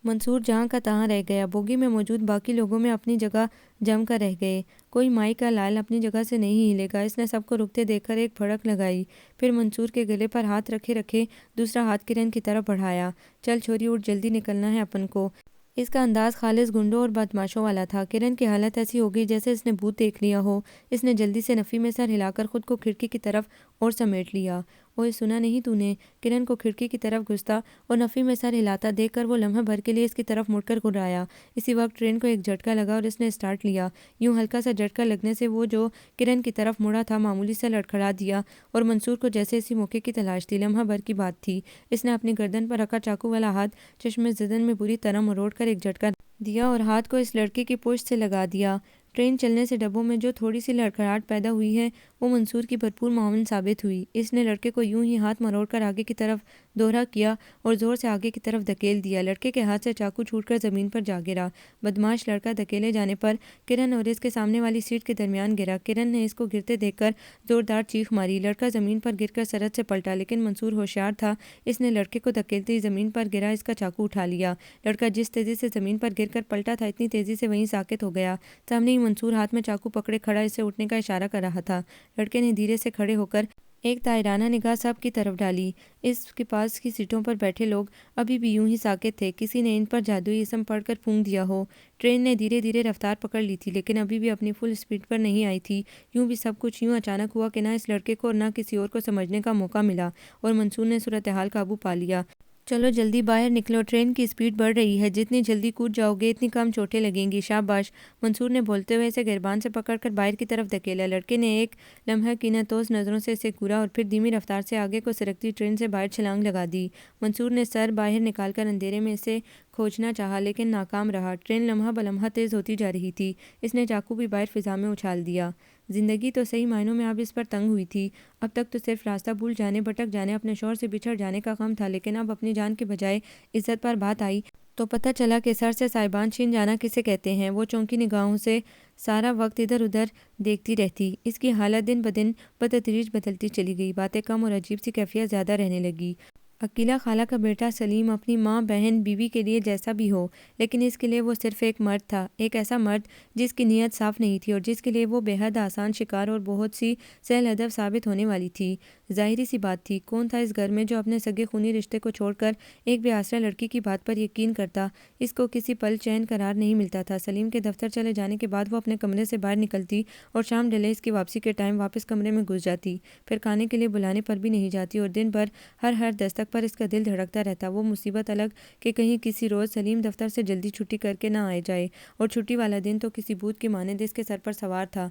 منصور جہاں کا تہاں رہ گیا۔ بوگی میں موجود باقی لوگوں میں اپنی جگہ جم کر رہ گئے۔ کوئی مائی کا لال اپنی جگہ سے نہیں ہلے گا۔ اس نے سب کو رکتے دیکھ کر ایک بھڑک لگائی، پھر منصور کے گلے پر ہاتھ رکھے رکھے دوسرا ہاتھ کرن کی طرف بڑھایا۔ چل چھوری اٹھ، جلدی نکلنا ہے اپن کو۔ اس کا انداز خالص گنڈوں اور بدماشوں والا تھا۔ کرن کی حالت ایسی ہو گئی جیسے اس نے بھوت دیکھ لیا ہو۔ اس نے جلدی سے نفی میں سر ہلا کر خود کو کھڑکی کی طرف اور سمیٹ لیا۔ اوئے سنا نہیں تو نے؟ کرن کو کھڑکی کی طرف گھستا اور نفی میں سر ہلاتا دیکھ کر وہ لمحہ بھر کے لیے اس کی طرف مڑ کر گھرایا۔ اسی وقت ٹرین کو ایک جھٹکا لگا اور اس نے اسٹارٹ لیا۔ یوں ہلکا سا جھٹکا لگنے سے وہ جو کرن کی طرف مڑا تھا معمولی سا لڑکھڑا دیا اور منصور کو جیسے اسی موقع کی تلاش تھی۔ لمحہ بھر کی بات تھی۔ اس نے اپنی گردن پر رکھا چاقو والا ہاتھ چشم زدن میں بری طرح مروڑ کر ایک جھٹکا دیا اور ہاتھ کو اس لڑکے کی پشت سے لگا دیا۔ ٹرین چلنے سے ڈبوں میں جو تھوڑی سی لڑکھڑاہٹ پیدا ہوئی ہے وہ منصور کی بھرپور معاون ثابت ہوئی۔ اس نے لڑکے کو یوں ہی ہاتھ مروڑ کر آگے کی طرف دوہرا کیا اور زور سے آگے کی طرف دھکیل دیا۔ لڑکے کے ہاتھ سے چاقو چھوٹ کر زمین پر جا گرا۔ بدماش لڑکا دھکیلے جانے پر کرن اور اس کے سامنے والی سیٹ کے درمیان گرا۔ کرن نے اس کو گرتے دیکھ کر زوردار چیخ ماری۔ لڑکا زمین پر گر کر سرعت سے پلٹا، لیکن منصور ہوشیار تھا۔ اس نے لڑکے کو دھکیلتے ہی زمین پر گرا اس کا چاقو اٹھا لیا۔ لڑکا جس تیزی سے زمین پر گر کر پلٹا تھا اتنی تیزی سے وہیں ساکت ہو گیا۔ سامنے ہی منصور ہاتھ میں چاقو پکڑے کھڑا اسے اٹھنے کا اشارہ کر رہا تھا۔ لڑکے نے دھیرے سے کھڑے ہو کر ایک طائرانہ نگاہ سب کی طرف ڈالی۔ اس کے پاس کی سیٹوں پر بیٹھے لوگ ابھی بھی یوں ہی ساکت تھے، کسی نے ان پر جادوئی اسم پڑھ کر پھونک دیا ہو۔ ٹرین نے دھیرے دھیرے رفتار پکڑ لی تھی، لیکن ابھی بھی اپنی فل اسپیڈ پر نہیں آئی تھی۔ یوں بھی سب کچھ یوں اچانک ہوا کہ نہ اس لڑکے کو اور نہ کسی اور کو سمجھنے کا موقع ملا، اور منصور نے صورتحال قابو پا لیا۔ چلو جلدی باہر نکلو، ٹرین کی اسپیڈ بڑھ رہی ہے، جتنی جلدی کود جاؤ گے اتنی کم چوٹیں لگیں گی، شاباش۔ منصور نے بولتے ہوئے اسے گریبان سے پکڑ کر باہر کی طرف دھکیلا۔ لڑکے نے ایک لمحہ کینہ توز نظروں سے اسے گھورا اور پھر دھیمی رفتار سے آگے کو سرکتی ٹرین سے باہر چھلانگ لگا دی۔ منصور نے سر باہر نکال کر اندھیرے میں اسے کھوجنا چاہا، لیکن ناکام رہا۔ ٹرین لمحہ بلمحہ تیز ہوتی جا رہی تھی۔ اس نے چاقو بھی باہر فضا میں اچھال دیا۔ زندگی تو صحیح معنوں میں اب اس پر تنگ ہوئی تھی۔ اب تک تو صرف راستہ بھول جانے، بھٹک جانے، اپنے شوہر سے بچھڑ جانے کا غم تھا، لیکن اب اپنی جان کے بجائے عزت پر بات آئی تو پتہ چلا کہ سر سے سائبان چھین جانا کسے کہتے ہیں۔ وہ چونکی نگاہوں سے سارا وقت ادھر ادھر دیکھتی رہتی۔ اس کی حالت دن بدن بتدریج بدلتی چلی گئی، باتیں کم اور عجیب سی کیفیت زیادہ رہنے لگی۔ عقیلہ خالہ کا بیٹا سلیم اپنی ماں، بہن، بیوی کے لیے جیسا بھی ہو، لیکن اس کے لیے وہ صرف ایک مرد تھا، ایک ایسا مرد جس کی نیت صاف نہیں تھی اور جس کے لیے وہ بے حد آسان شکار اور بہت سی سہل ہدف ثابت ہونے والی تھی۔ ظاہری سی بات تھی، کون تھا اس گھر میں جو اپنے سگے خونی رشتے کو چھوڑ کر ایک بے آسرا لڑکی کی بات پر یقین کرتا؟ اس کو کسی پل چین قرار نہیں ملتا تھا۔ سلیم کے دفتر چلے جانے کے بعد وہ اپنے کمرے سے باہر نکلتی اور شام ڈھلے اس کی واپسی کے ٹائم واپس کمرے میں گھس جاتی، پھر کھانے کے لیے بلانے پر بھی نہیں جاتی اور دن بھر ہر دستک پر اس کا دل دھڑکتا رہتا۔ وہ مصیبت الگ کہ کہیں کسی روز سلیم دفتر سے جلدی چھٹی کر کے نہ آ جائے، اور چھٹی والا دن تو کسی بھوت کی مانند اس کے سر پر سوار تھا۔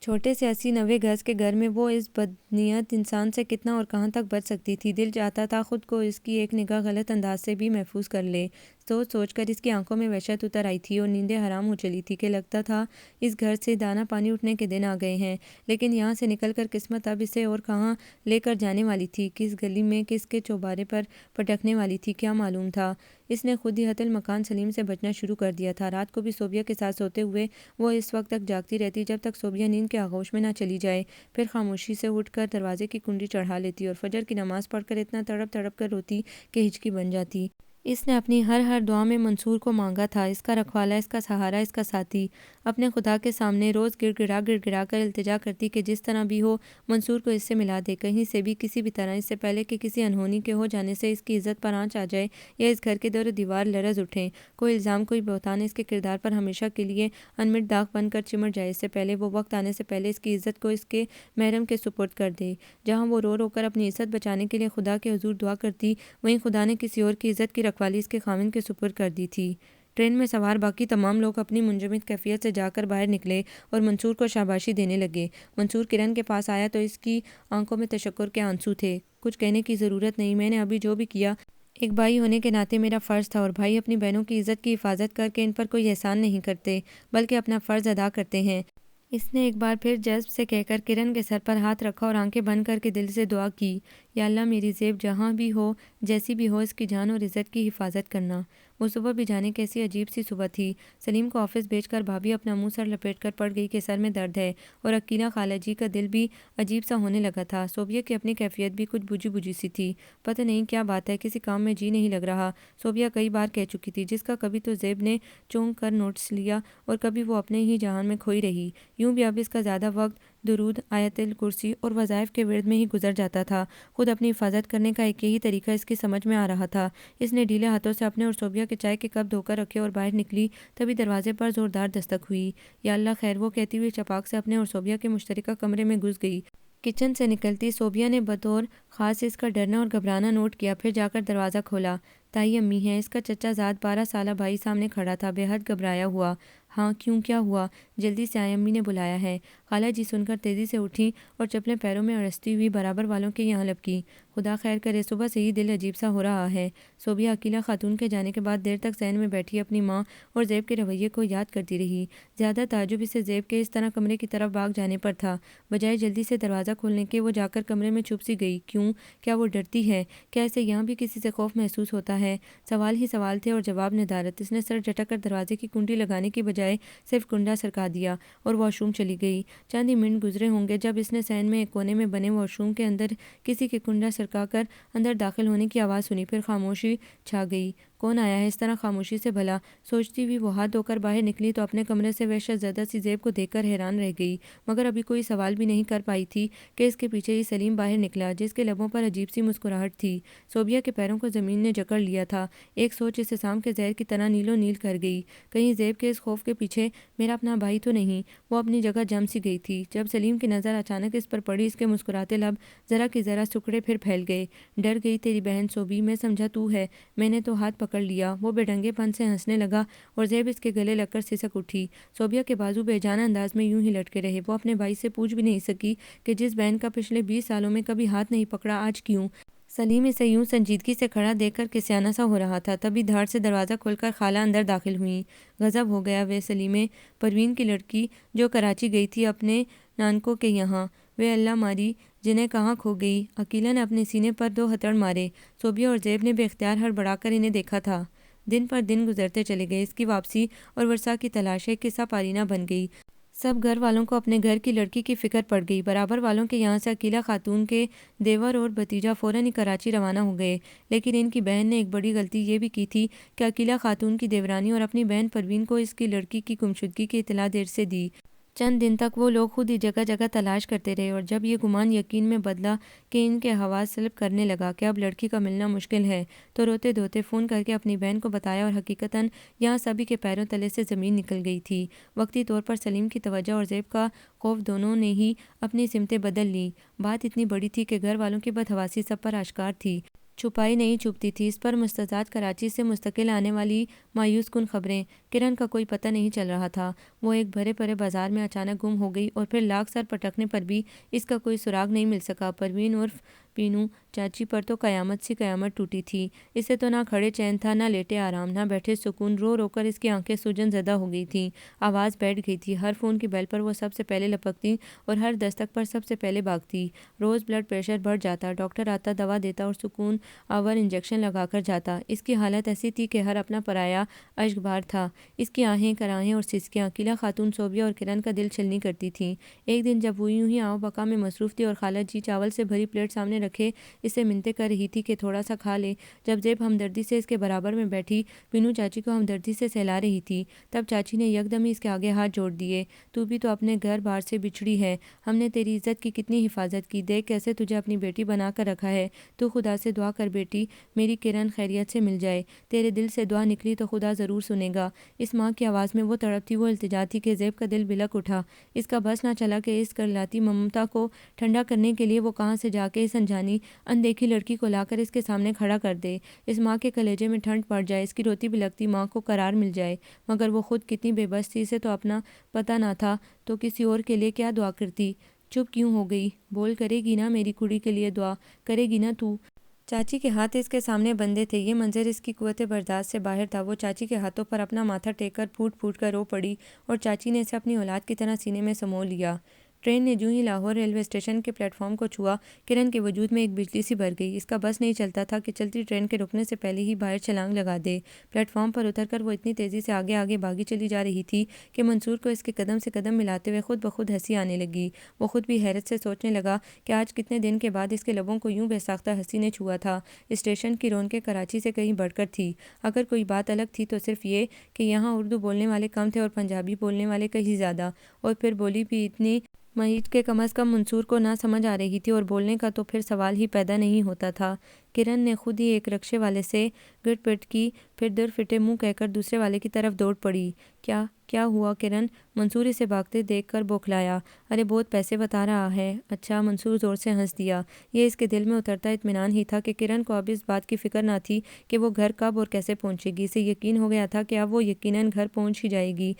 چھوٹے سے 80-90 گز کے گھر میں وہ اس بدنیت انسان سے کتنا اور کہاں تک بچ سکتی تھی؟ دل چاہتا تھا خود کو اس کی ایک نگاہ غلط انداز سے بھی محفوظ کر لے۔ سوچ سوچ کر اس کی آنکھوں میں وحشت اتر آئی تھی اور نیندیں حرام ہو چلی تھی کہ لگتا تھا اس گھر سے دانہ پانی اٹھنے کے دن آ گئے ہیں۔ لیکن یہاں سے نکل کر قسمت اب اسے اور کہاں لے کر جانے والی تھی، کس گلی میں کس کے چوبارے پر پٹکنے والی تھی، کیا معلوم تھا؟ اس نے خود ہی حتی المکان سلیم سے بچنا شروع کر دیا تھا۔ رات کو بھی صوبیہ کے ساتھ سوتے ہوئے وہ اس وقت تک جاگتی رہتی جب تک صوبیہ نیند کے آغوش میں نہ چلی جائے، پھر خاموشی سے اٹھ کر دروازے کی کنڈی چڑھا لیتی اور فجر کی نماز پڑھ کر اتنا تڑپ تڑپ کر روتی کہ ہچکی بن جاتی۔ اس نے اپنی ہر دعا میں منصور کو مانگا تھا، اس کا رکھوالا، اس کا سہارا، اس کا ساتھی۔ اپنے خدا کے سامنے روز گڑ گڑا کر التجا کرتی کہ جس طرح بھی ہو منصور کو اس سے ملا دے، کہیں سے بھی کسی بھی طرح، اس سے پہلے کہ کسی انہونی کے ہو جانے سے اس کی عزت پر آنچ آ جائے یا اس گھر کے دور و دیوار لرز اٹھیں، کوئی الزام، کوئی بہتان اس کے کردار پر ہمیشہ کے لیے انمٹ داغ بن کر چمٹ جائے، اس سے پہلے وہ وقت آنے سے پہلے اس کی عزت کو اس کے محرم کے سپرد کر دے۔ جہاں وہ رو کر اپنی عزت بچانے کے لیے خدا کے حضور دعا کرتی، وہیں خدا نے کسی اور کی عزت کی رکھوالی اس کے خاوند کے سپرد کر دی تھی۔ ٹرین میں سوار باقی تمام لوگ اپنی منجمد کیفیت سے جا کر باہر نکلے اور منصور کو شاباشی دینے لگے۔ منصور کرن کے پاس آیا تو اس کی آنکھوں میں تشکر کے آنسو تھے۔ کچھ کہنے کی ضرورت نہیں، میں نے ابھی جو بھی کیا ایک بھائی ہونے کے ناطے میرا فرض تھا، اور بھائی اپنی بہنوں کی عزت کی حفاظت کر کے ان پر کوئی احسان نہیں کرتے بلکہ اپنا فرض ادا کرتے ہیں۔ اس نے ایک بار پھر جذب سے کہہ کر کرن کے سر پر ہاتھ رکھا اور آنکھیں بند کر کے دل سے دعا کی، یا اللہ میری زیب جہاں بھی ہو، جیسی بھی ہو، اس کی جان اور عزت کی حفاظت کرنا۔ وہ صبح بھی جانے کیسی عجیب سی صبح تھی۔ سلیم کو آفس بھیج کر بھابھی اپنا منہ سر لپیٹ کر پڑ گئی کہ سر میں درد ہے، اور عقیلہ خالہ جی کا دل بھی عجیب سا ہونے لگا تھا۔ صوبیہ کی اپنی کیفیت بھی کچھ بجھی سی تھی، پتہ نہیں کیا بات ہے، کسی کام میں جی نہیں لگ رہا۔ صوبیہ کئی بار کہہ چکی تھی، جس کا کبھی تو زیب نے چونک کر نوٹس لیا اور کبھی وہ اپنے ہی جہان میں کھوئی رہی۔ یوں بھی اب اس کا زیادہ وقت درود، آیت الکرسی اور وظائف کے ورد میں ہی گزر جاتا تھا۔ خود اپنی حفاظت کرنے کا ایک یہی طریقہ اس کی سمجھ میں آ رہا تھا۔ اس نے ڈھیلے ہاتھوں سے اپنے اور صوبیہ کے چائے کے کپ دھو کر رکھے اور باہر نکلی، تبھی دروازے پر زوردار دستک ہوئی۔ یا اللہ خیر، وہ کہتی ہوئی چپاک سے اپنے اور صوبیہ کے مشترکہ کمرے میں گھس گئی۔ کچن سے نکلتی صوبیہ نے بطور خاص اس کا ڈرنا اور گھبرانا نوٹ کیا، پھر جا کر دروازہ کھولا۔ تائی امی ہیں، اس کا چچا زاد 12 سالہ بھائی سامنے کھڑا تھا، بے حد گھبرایا ہوا۔ ہاں کیوں، کیا ہوا؟ جلدی سے آئیں، امی نے بلایا ہے۔ خالہ جی سن کر تیزی سے اٹھیں اور چپلیں پیروں میں اڑستی ہوئی برابر والوں کے یہاں لپکیں۔ خدا خیر کرے، صبح سے ہی دل عجیب سا ہو رہا ہے۔ صوبیہ عقیلہ خاتون کے جانے کے بعد دیر تک ذہن میں بیٹھی اپنی ماں اور زیب کے رویے کو یاد کرتی رہی۔ زیادہ تعجب اسے زیب کے اس طرح کمرے کی طرف بھاگ جانے پر تھا۔ بجائے جلدی سے دروازہ کھولنے کے وہ جا کر کمرے میں چھپ سی گئی۔ کیوں؟ کیا وہ ڈرتی ہے؟ کیا اسے یہاں بھی کسی سے خوف محسوس ہوتا ہے؟ سوال ہی سوال تھے اور جواب ندارت۔ اس نے سر جھٹک کر دروازے کی کنڈی لگانے کی بجائے صرف کنڈا سرکا دیا اور واش روم چلی گئی۔ چند ہی منٹ گزرے ہوں گے جب اس نے صحن میں ایک کونے میں بنے واش روم کے اندر کسی کے کنڈا سرکا کر اندر داخل ہونے کی آواز سنی، پھر خاموشی چھا گئی۔ کون آیا ہے اس طرح خاموشی سے بھلا؟ سوچتی ہوئی وہ ہاتھ دھو کر باہر نکلی تو اپنے کمرے سے وحشت زدہ سی زیب کو دیکھ کر حیران رہ گئی، مگر ابھی کوئی سوال بھی نہیں کر پائی تھی کہ اس کے پیچھے ہی سلیم باہر نکلا، جس کے لبوں پر عجیب سی مسکراہٹ تھی۔ صوبیہ کے پیروں کو زمین نے جکڑ لیا تھا۔ ایک سوچ اسے سام کے زہر کی طرح نیلو نیل کر گئی، کہیں زیب کے اس خوف کے پیچھے میرا اپنا بھائی تو نہیں؟ وہ اپنی جگہ جم سی گئی تھی۔ جب سلیم کی نظر اچانک اس پر پڑی، اس کے مسکراتے لب ذرا کی ذرا سکڑے پھر پھیل گئے۔ ڈر گئی تیری بہن صوبی، میں سمجھا تو ہے، میں نے تو ہاتھ پکڑ لیا۔ وہ بے ڈنگے پن سے ہنسنے لگا اور زیب اس کے گلے لگ کر سسک اٹھی۔ صوبیہ کے بازو بے جان انداز میں یوں ہی لٹکے رہے۔ وہ اپنے بھائی سے پوچھ بھی نہیں سکی کہ جس بہن کا پچھلے 20 سالوں میں کبھی ہاتھ نہیں پکڑا، آج کیوں؟ سلیم اسے یوں سنجیدگی سے کھڑا دیکھ کر کسیانہ سا ہو رہا تھا، تبھی دھاڑ سے دروازہ کھول کر خالہ اندر داخل ہوئیں۔ غضب ہو گیا وہ سلیمے، پروین کی لڑکی جو کراچی گئی تھی اپنے نانکوں کے یہاں، وہ اللہ ماری جنہیں کہاں کھو گئی۔ عقیلہ نے اپنے سینے پر 2 ہتھڑ مارے۔ صوبیہ اور زیب نے بے اختیار ہڑبڑا کر انہیں دیکھا تھا۔ دن پر دن گزرتے چلے گئے، اس کی واپسی اور ورثہ کی تلاش ایک قصہ پارینہ بن گئی۔ سب گھر والوں کو اپنے گھر کی لڑکی کی فکر پڑ گئی۔ برابر والوں کے یہاں سے عقیلہ خاتون کے دیور اور بھتیجا فوراً ہی کراچی روانہ ہو گئے، لیکن ان کی بہن نے ایک بڑی غلطی یہ بھی کی تھی کہ عقیلہ خاتون کی دیورانی اور اپنی بہن پروین کو اس کی لڑکی کی گمشدگی کی اطلاع دیر سے دی۔ چند دن تک وہ لوگ خود ہی جگہ جگہ تلاش کرتے رہے، اور جب یہ گمان یقین میں بدلا کہ ان کے حواس سلب کرنے لگا کہ اب لڑکی کا ملنا مشکل ہے، تو روتے دھوتے فون کر کے اپنی بہن کو بتایا، اور حقیقتاً یہاں سبھی کے پیروں تلے سے زمین نکل گئی تھی۔ وقتی طور پر سلیم کی توجہ اور زیب کا خوف دونوں نے ہی اپنی سمتیں بدل لیں۔ بات اتنی بڑی تھی کہ گھر والوں کی بدحواسی سب پر آشکار تھی، چھپائی نہیں چھپتی تھی۔ اس پر مستزاد کراچی سے مستقل آنے والی مایوس کن خبریں۔ کرن کا کوئی پتہ نہیں چل رہا تھا، وہ ایک بھرے پڑے بازار میں اچانک گم ہو گئی، اور پھر لاکھ سر پٹکنے پر بھی اس کا کوئی سراغ نہیں مل سکا۔ پروین عرف پینو چاچی پر تو قیامت سی قیامت ٹوٹی تھی۔ اسے تو نہ کھڑے چین تھا، نہ لیٹے آرام، نہ بیٹھے سکون۔ رو رو کر اس کی آنکھیں سوجن زدہ ہو گئی تھیں، آواز بیٹھ گئی تھی۔ ہر فون کی بیل پر وہ سب سے پہلے لپکتی اور ہر دستک پر سب سے پہلے بھاگتی۔ روز بلڈ پریشر بڑھ جاتا، ڈاکٹر آتا، دوا دیتا اور سکون آور انجیکشن لگا کر جاتا۔ اس کی حالت ایسی تھی کہ ہر اپنا پرایا اشک بار تھا۔ اس کی آہیں کراہیں اور سسکیاں عقیلہ خاتون، صوبیہ اور کرن کا دل چھلنی کرتی تھیں۔ ایک دن جب وہ یوں ہی آؤ بقا میں مصروف تھی اور خالہ جی چاول سے بھری پلیٹ سامنے رکھے اسے منتیں کر رہی تھی کہ تھوڑا سا کھا لے، جب زیب ہمدردی سے اس کے برابر میں بیٹھی پینو چاچی کو ہمدردی سے سہلا رہی تھی، تب چاچی نے یکدم ہی اس کے آگے ہاتھ جوڑ دیے۔ تو بھی تو اپنے گھر بار سے بچھڑی ہے، ہم نے تیری عزت کی کتنی حفاظت کی، دیکھ کیسے تجھے اپنی بیٹی بنا کر رکھا ہے۔ تو خدا سے دعا کر بیٹی، میری کرن خیریت سے مل جائے، تیرے دل سے دعا نکلی تو خدا ضرور سنے گا۔ اس ماں کی آواز میں وہ تڑپ تھی، وہ التجا تھی کہ زیب کا دل بلک اٹھا۔ اس کا بس نہ چلا کہ اس کرلاتی ممتا کو ٹھنڈا کرنے کے لیے وہ کہاں سے جا کے اس انجانی اندیکھی لڑکی کو لا کر اس کے سامنے کھڑا کر دے، اس ماں کے کلیجے میں ٹھنڈ پڑ جائے، اس کی روتی بلکتی ماں کو قرار مل جائے۔ مگر وہ خود کتنی بے بس تھی، اسے تو اپنا پتہ نہ تھا تو کسی اور کے لیے کیا دعا کرتی۔ چپ کیوں ہو گئی؟ بول، کرے گی نا میری کڑی کے لیے دعا، کرے گی نا تو؟ چاچی کے ہاتھ اس کے سامنے بندے تھے، یہ منظر اس کی قوت برداشت سے باہر تھا۔ وہ چاچی کے ہاتھوں پر اپنا ماتھا ٹیک کر پھوٹ پھوٹ کر رو پڑی، اور چاچی نے اسے اپنی اولاد کی طرح سینے میں سمو لیا۔ ٹرین نے جوں ہی لاہور ریلوے اسٹیشن کے پلیٹ فارم کو چھوا، کرن کے وجود میں ایک بجلی سی بھر گئی۔ اس کا بس نہیں چلتا تھا کہ چلتی ٹرین کے رکنے سے پہلے ہی باہر چھلانگ لگا دے۔ پلیٹ فارم پر اتر کر وہ اتنی تیزی سے آگے آگے بھاگی چلی جا رہی تھی کہ منصور کو اس کے قدم سے قدم ملاتے ہوئے خود بخود ہنسی آنے لگی۔ وہ خود بھی حیرت سے سوچنے لگا کہ آج کتنے دن کے بعد اس کے لبوں کو یوں بے ساختہ ہنسی نے چھوا تھا۔ اسٹیشن کی رونقیں کراچی سے کہیں بڑھ کر تھی۔ اگر کوئی بات الگ تھی تو صرف یہ کہ یہاں اردو بولنے والے کم تھے اور پنجابی بولنے والے کہیں زیادہ، اور پھر بولی بھی اتنی مہیج کہ کم از کم منصور کو نہ سمجھ آ رہی تھی، اور بولنے کا تو پھر سوال ہی پیدا نہیں ہوتا تھا۔ کرن نے خود ہی ایک رکشے والے سے گٹ پٹ کی، پھر در فٹے منہ کہہ کر دوسرے والے کی طرف دوڑ پڑی۔ کیا ہوا کرن؟ منصور اسے بھاگتے دیکھ کر بوکھلایا۔ ارے بہت پیسے بتا رہا ہے۔ اچھا، منصور زور سے ہنس دیا۔ یہ اس کے دل میں اترتا اطمینان ہی تھا کہ کرن کو اب اس بات کی فکر نہ تھی کہ وہ گھر کب اور کیسے پہنچے گی۔ اسے یقین ہو گیا تھا کہ اب وہ یقیناً گھر پہنچ ہی جائے گی۔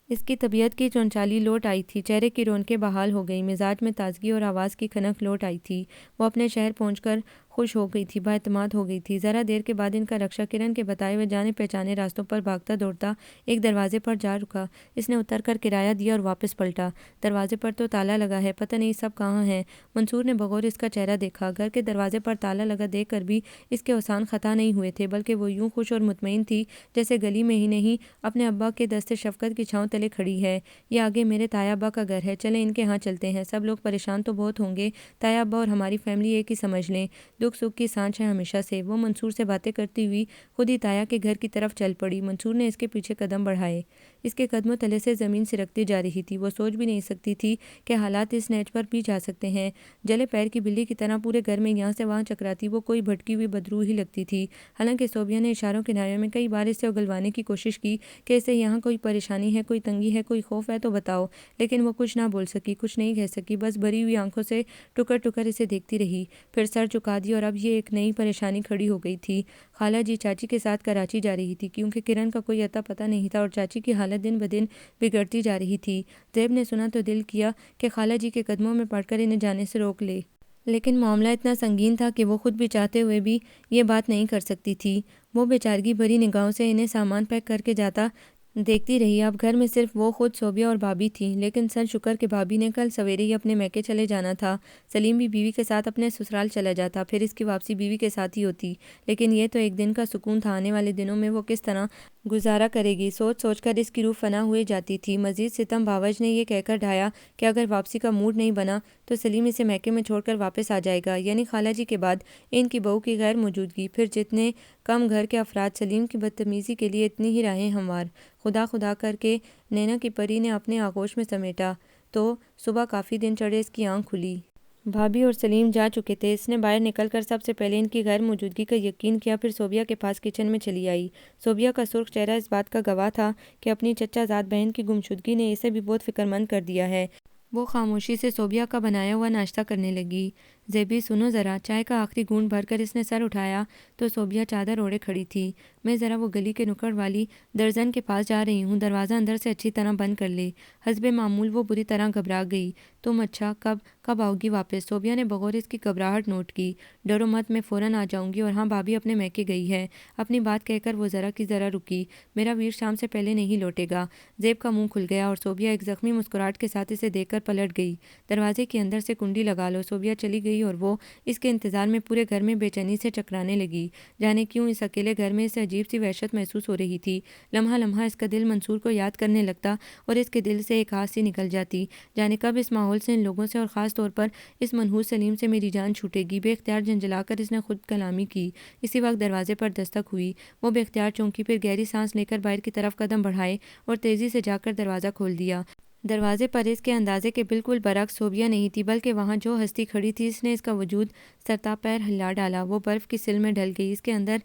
اس کی طبیعت کی چنچالی لوٹ آئی تھی، چہرے کی رونقیں بحال ہو گئیں، مزاج میں تازگی اور آواز کی کھنک لوٹ آئی تھی۔ وہ اپنے شہر پہنچ کر خوش ہو گئی تھی، بااعتماد ہو گئی تھی۔ ذرا دیر کے بعد ان کا رکشا کرن کے بتائے ہوئے جانے پہچانے راستوں پر بھاگتا دوڑتا ایک دروازے پر جا رکا۔ اس نے اتر کر کرایہ دیا اور واپس پلٹا۔ دروازے پر تو تالا لگا ہے، پتہ نہیں سب کہاں ہیں۔ منصور نے بغور اس کا چہرہ دیکھا۔ گھر کے دروازے پر تالا لگا دیکھ کر بھی اس کے اوسان خطا نہیں ہوئے تھے، بلکہ وہ یوں خوش اور مطمئن تھی جیسے گلی میں ہی نہیں اپنے ابا کے دست شفقت کی چھاؤں تلے کھڑی ہے۔ یہ آگے میرے تایا ابا کا گھر ہے، چلیں ان کے ہاں چلتے ہیں۔ سب لوگ پریشان تو بہت ہوں گے، تایا ابا اور ہماری فیملی ایک ہی سمجھ لیں، دکھ سکھ کی سانچ ہے ہمیشہ سے۔ وہ منصور سے باتیں کرتی ہوئی خود ہی تایا کے گھر کی طرف چل پڑی۔ منصور نے اس کے پیچھے قدم بڑھائے۔ اس کے قدموں تلے سے زمین سرکتی جا رہی تھی۔ وہ سوچ بھی نہیں سکتی تھی کہ حالات اس نیچ پر بھی جا سکتے ہیں۔ جلے پیر کی بلی کی طرح پورے گھر میں یہاں سے وہاں چکراتی وہ کوئی بھٹکی ہوئی بدروح ہی لگتی تھی۔ حالانکہ صوبیہ نے اشاروں کنایوں میں کئی بار اس سے اگلوانے کی کوشش کی کہ اسے یہاں کوئی پریشانی ہے، کوئی تنگی ہے، کوئی خوف ہے تو بتاؤ، لیکن وہ کچھ نہ بول سکی، کچھ نہیں کہہ سکی، بس بھری ہوئی آنکھوں سے ٹکر ٹکر اسے دیکھتی رہی، پھر سر جھکا دیا۔ اور اب یہ ایک نئی پریشانی کھڑی ہو گئی تھی۔ خالہ جی چاچی کے ساتھ کراچی جا رہی تھی، کیونکہ کرن کا کوئی اتا پتہ نہیں تھا اور چاچی کی حالت دن بدن بگڑتی جا رہی تھی۔ زیب نے سنا تو دل کیا کہ خالہ جی کے قدموں میں پڑ کر انہیں جانے سے روک لے، لیکن معاملہ اتنا سنگین تھا کہ وہ خود بھی چاہتے ہوئے بھی یہ بات نہیں کر سکتی تھی۔ وہ بیچارگی بھری نگاہوں سے انہیں سامان پیک کر کے جاتا دیکھتی رہی۔ اب گھر میں صرف وہ خود صوبیہ اور بھابھی تھیں، لیکن سن شکر کہ بھابھی نے کل سویرے ہی اپنے میکے چلے جانا تھا۔ سلیم بھی بیوی کے ساتھ اپنے سسرال چلا جاتا، پھر اس کی واپسی بیوی کے ساتھ ہی ہوتی، لیکن یہ تو ایک دن کا سکون تھا، آنے والے دنوں میں وہ کس طرح گزارا کرے گی، سوچ سوچ کر اس کی روح فنا ہوئے جاتی تھی۔ مزید ستم بھاوج نے یہ کہہ کر ڈھایا کہ اگر واپسی کا موڈ نہیں بنا تو سلیم اسے میکے میں چھوڑ کر واپس آ جائے گا، یعنی خالہ جی کے بعد ان کی بہو کی غیر موجودگی، پھر جتنے کم گھر کے افراد سلیم کی بدتمیزی کے لیے اتنی ہی راہیں ہموار۔ خدا خدا کر کے نینا کی پری نے اپنے آغوش میں سمیٹا تو صبح کافی دن چڑھے اس کی آنکھ کھلی۔ بھابھی اور سلیم جا چکے تھے۔ اس نے باہر نکل کر سب سے پہلے ان کی غیر موجودگی کا یقین کیا، پھر صوبیہ کے پاس کچن میں چلی آئی۔ صوبیہ کا سرخ چہرہ اس بات کا گواہ تھا کہ اپنی چچا زاد بہن کی گمشدگی نے اسے بھی بہت فکر مند کر دیا ہے۔ وہ خاموشی سے صوبیہ کا بنایا ہوا ناشتہ کرنے لگی۔ زیبی سنو ذرا، چائے کا آخری گھونٹ بھر کر اس نے سر اٹھایا تو صوبیہ چادر اوڑھے کھڑی تھی۔ میں ذرا وہ گلی کے نکڑ والی درزن کے پاس جا رہی ہوں، دروازہ اندر سے اچھی طرح بند کر لے۔ حسب معمول وہ بری طرح گھبرا گئی۔ تم اچھا کب آؤ گی واپس؟ صوبیہ نے بغور اس کی گھبراہٹ نوٹ کی۔ ڈرو مت، میں فوراً آ جاؤں گی، اور ہاں بھابھی اپنے میکے گئی ہے۔ اپنی بات کہہ کر وہ ذرا کی ذرا رکی۔ میرا ویر شام سے پہلے نہیں لوٹے گا۔ زیب کا منہ کھل گیا اور صوبیہ ایک زخمی مسکراہٹ کے ساتھ اسے دیکھ کر پلٹ گئی۔ دروازے کے اندر سے کنڈی لگا لو۔ صوبیہ چلی گئی اور وہ اس کے انتظار میں پورے گھر میں بے چینی سے چکرانے لگی۔ جانے کیوں اس اکیلے گھر میں اسے عجیب سی وحشت محسوس ہو رہی تھی۔ لمحہ لمحہ اس کا دل منصور کو یاد کرنے لگتا اور اس کے دل سے ایک آہ سی نکل جاتی، جانے کب اس ماحول سے، ان لوگوں سے، اور خاص طور پر اس منحوس سلیم سے میری جان چھوٹے گی۔ بے اختیار جھنجھلا کر اس نے خود کلامی کی۔ اسی وقت دروازے پر دستک ہوئی۔ وہ بے اختیار چونکی، پھر گہری سانس لے کر باہر کی طرف قدم بڑھائے اور تیزی سے جا کر دروازہ کھول دیا۔ دروازے پر اس کے اندازے کے بالکل برعکس صوبیہ نہیں تھی، بلکہ وہاں جو ہستی کھڑی تھی اس نے اس کا وجود سرتاپیر ہلا ڈالا۔ وہ برف کی سل میں ڈھل گئی، اس کے اندر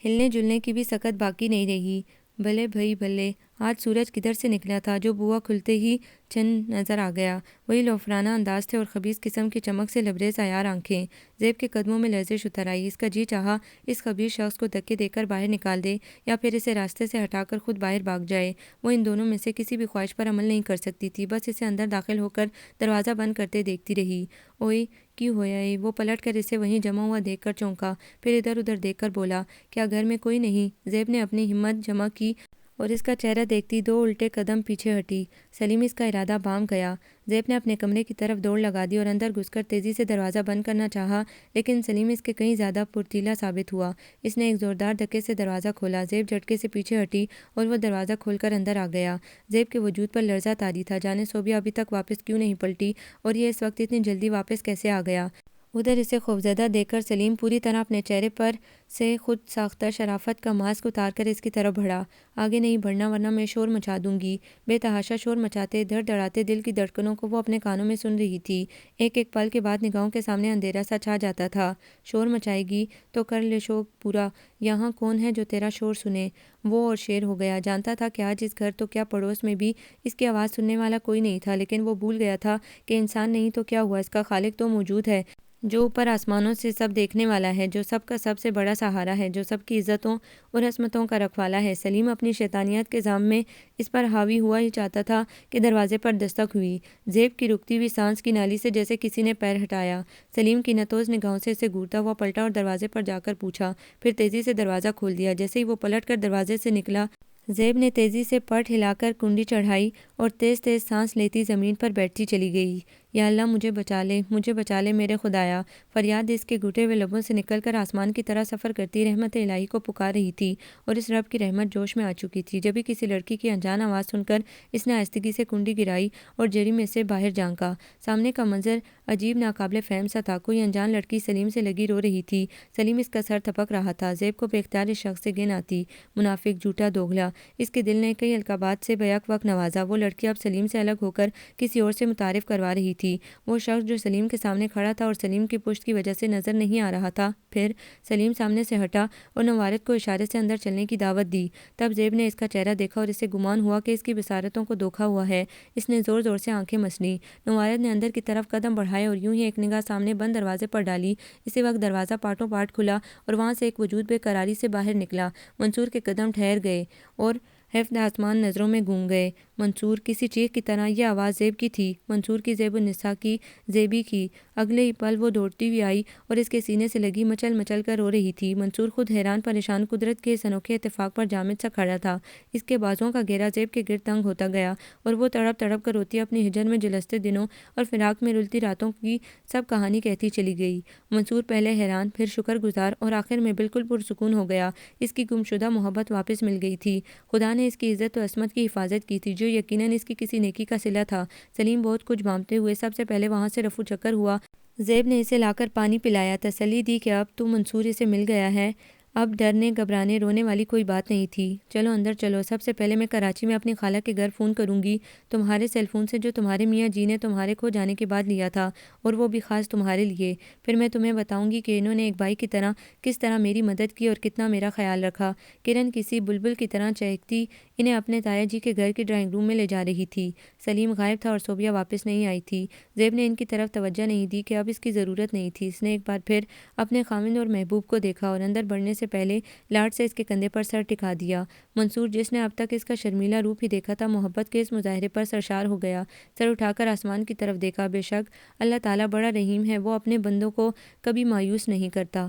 ہلنے جلنے کی بھی سکت باقی نہیں رہی۔ بھلے بھئی بھلے، آج سورج کدھر سے نکلا تھا جو بوا کھلتے ہی چند نظر آ گیا؟ وہی لوفرانہ انداز تھے اور خبیث قسم کی چمک سے لبریز عیار آنکھیں۔ زیب کے قدموں میں لرزش اتر آئی۔ اس کا جی چاہا اس خبیث شخص کو دھکے دے کر باہر نکال دے یا پھر اسے راستے سے ہٹا کر خود باہر بھاگ جائے۔ وہ ان دونوں میں سے کسی بھی خواہش پر عمل نہیں کر سکتی تھی، بس اسے اندر داخل ہو کر دروازہ بند کرتے دیکھتی رہی۔ اوئے کی ہویا ہے؟ وہ پلٹ کر اسے وہیں جمع ہوا دیکھ کر چونکا، پھر ادھر ادھر دیکھ کر بولا، کیا گھر میں کوئی نہیں؟ زیب نے اپنی ہمت جمع کی اور اس کا چہرہ دیکھتی 2 الٹے قدم پیچھے ہٹی۔ سلیم اس کا ارادہ بام گیا۔ زیب نے اپنے کمرے کی طرف دوڑ لگا دی اور اندر گھس کر تیزی سے دروازہ بند کرنا چاہا، لیکن سلیم اس کے کہیں زیادہ پرتیلا ثابت ہوا۔ اس نے ایک زوردار دھکے سے دروازہ کھولا۔ زیب جھٹکے سے پیچھے ہٹی اور وہ دروازہ کھول کر اندر آ گیا۔ زیب کے وجود پر لرزہ طاری تھا، جانے صوبیہ ابھی تک واپس کیوں نہیں پلٹی اور یہ اس وقت اتنی جلدی واپس کیسے آ گیا۔ ادھر اسے خوفزدہ دیکھ کر سلیم پوری طرح اپنے چہرے پر سے خود ساختہ شرافت کا ماسک اتار کر اس کی طرف بڑھا۔ آگے نہیں بڑھنا ورنہ میں شور مچا دوں گی۔ بے تحاشا شور مچاتے، دھڑ دھڑاتے دل کی دھڑکنوں کو وہ اپنے کانوں میں سن رہی تھی۔ ایک ایک پل کے بعد نگاہوں کے سامنے اندھیرا سا چھا جاتا تھا۔ شور مچائے گی تو کر لے شوق پورا، یہاں کون ہے جو تیرا شور سنے؟ وہ اور شیر ہو گیا۔ جانتا تھا کہ آج اس گھر تو کیا پڑوس میں بھی اس کی آواز سننے والا کوئی نہیں تھا، لیکن وہ بھول گیا تھا کہ انسان نہیں تو کیا ہوا، اس کا خالق تو موجود ہے، جو اوپر آسمانوں سے سب دیکھنے والا ہے، جو سب کا سب سے بڑا سہارا ہے، جو سب کی عزتوں اور عصمتوں کا رکھوالا ہے۔ سلیم اپنی شیطانیت کے زام میں اس پر حاوی ہوا ہی چاہتا تھا کہ دروازے پر دستک ہوئی۔ زیب کی رکتی ہوئی سانس کی نالی سے جیسے کسی نے پیر ہٹایا۔ سلیم کی نتوز نگاہوں سے اسے گھورتا ہوا پلٹا اور دروازے پر جا کر پوچھا، پھر تیزی سے دروازہ کھول دیا۔ جیسے ہی وہ پلٹ کر دروازے سے نکلا، زیب نے تیزی سے پٹ ہلا کر کنڈی چڑھائی اور تیز تیز سانس لیتی زمین پر بیٹھتی چلی گئی۔ یا اللہ مجھے بچا لے، مجھے بچا لے میرے خدایا! فریاد اس کے گھٹے ہوئے لبوں سے نکل کر آسمان کی طرح سفر کرتی رحمت الہی کو پکار رہی تھی، اور اس رب کی رحمت جوش میں آ چکی تھی۔ جبھی کسی لڑکی کی انجان آواز سن کر اس نے آہستگی سے کنڈی گرائی اور جری میں سے باہر جھانکا۔ سامنے کا منظر عجیب ناقابل فہم سا تھا۔ کوئی انجان لڑکی سلیم سے لگی رو رہی تھی۔ سلیم اس کا سر تھپک رہا تھا۔ زیب کو بے اختیار اس شخص سے گھن آتی۔ منافق، جھوٹا، دوغلا! اس کے دل نے کئی القابات سے بیک وقت نوازا۔ وہ لڑکی اب سلیم سے الگ ہو کر کسی اور سے متعارف کروا رہی تھی۔ وہ شخص جو سلیم کے سامنے کھڑا تھا اور سلیم کی پشت کی وجہ سے نظر نہیں آ رہا تھا، پھر سلیم سامنے سے ہٹا اور نوارد کو اشارے سے اندر چلنے کی دعوت دی۔ تب زیب نے اس کا چہرہ دیکھا اور اسے گمان ہوا کہ اس کی بصارتوں کو دھوکا ہوا ہے۔ اس نے زور زور سے آنکھیں مسلیں۔ نوارد نے اندر کی طرف قدم بڑھائے اور یوں ہی ایک نگاہ سامنے بند دروازے پر ڈالی۔ اسی وقت دروازہ پارٹوں پارٹ کھلا اور وہاں سے ایک وجود بے قراری سے باہر نکلا۔ منصور کے قدم ٹھہر گئے اور ہفت آسمان نظروں میں گونگ گئے۔ منصور کسی چیخ کی طرح یہ آواز زیب کی تھی، منصور کی، زیب النساء کی، زیبی کی۔ اگلے ہی پل وہ دوڑتی ہوئی آئی اور اس کے سینے سے لگی مچل مچل کر رو رہی تھی۔ منصور خود حیران پریشان قدرت کے اس انوکھے اتفاق پر جامد سا کھڑا تھا۔ اس کے بازوؤں کا گھیرا زیب کے گرد تنگ ہوتا گیا اور وہ تڑپ تڑپ کر روتی اپنی ہجر میں جلستے دنوں اور فراق میں رلتی راتوں کی سب کہانی کہتی چلی گئی۔ منصور پہلے حیران، پھر شکر گزار اور آخر میں بالکل پرسکون ہو گیا۔ اس کی گمشدہ محبت واپس مل گئی تھی۔ خدا نے اس کی عزت و عصمت کی حفاظت کی تھی جو یقیناً اس کی کسی نیکی کا صلہ تھا۔ سلیم بہت کچھ بھانپتے ہوئے سب سے پہلے وہاں سے رفو چکر ہوا۔ زیب نے اسے لا کر پانی پلایا، تسلی دی کہ اب تو منصور اسے مل گیا ہے، اب ڈرنے گھبرانے رونے والی کوئی بات نہیں تھی۔ چلو اندر چلو، سب سے پہلے میں کراچی میں اپنی خالہ کے گھر فون کروں گی، تمہارے سیل فون سے جو تمہارے میاں جی نے تمہارے کھو جانے کے بعد لیا تھا، اور وہ بھی خاص تمہارے لیے۔ پھر میں تمہیں بتاؤں گی کہ انہوں نے ایک بھائی کی طرح کس طرح میری مدد کی اور کتنا میرا خیال رکھا۔ کرن کسی بلبل کی طرح چہکتی انہیں اپنے تایا جی کے گھر کی ڈرائنگ روم میں لے جا رہی تھی۔ سلیم غائب تھا اور صوبیہ واپس نہیں آئی تھی۔ زیب نے ان کی طرف توجہ نہیں دی کہ اب اس کی ضرورت نہیں تھی۔ اس نے ایک بار پھر اپنے خاوند اور محبوب کو دیکھا اور اندر بڑھنے سے پہلے لاڈ سے اس کے کندھے پر سر ٹکا دیا۔ منصور، جس نے اب تک اس کا شرمیلہ روپ ہی دیکھا تھا، محبت کے اس مظاہرے پر سرشار ہو گیا۔ سر اٹھا کر آسمان کی طرف دیکھا۔ بے شک اللہ تعالیٰ بڑا رحیم ہے، وہ اپنے بندوں کو کبھی مایوس نہیں کرتا۔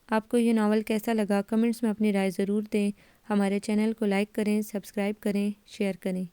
آپ کو یہ ناول کیسا لگا؟ کمنٹس میں اپنی رائے ضرور دیں۔ ہمارے چینل کو لائک کریں، سبسکرائب کریں، شیئر کریں۔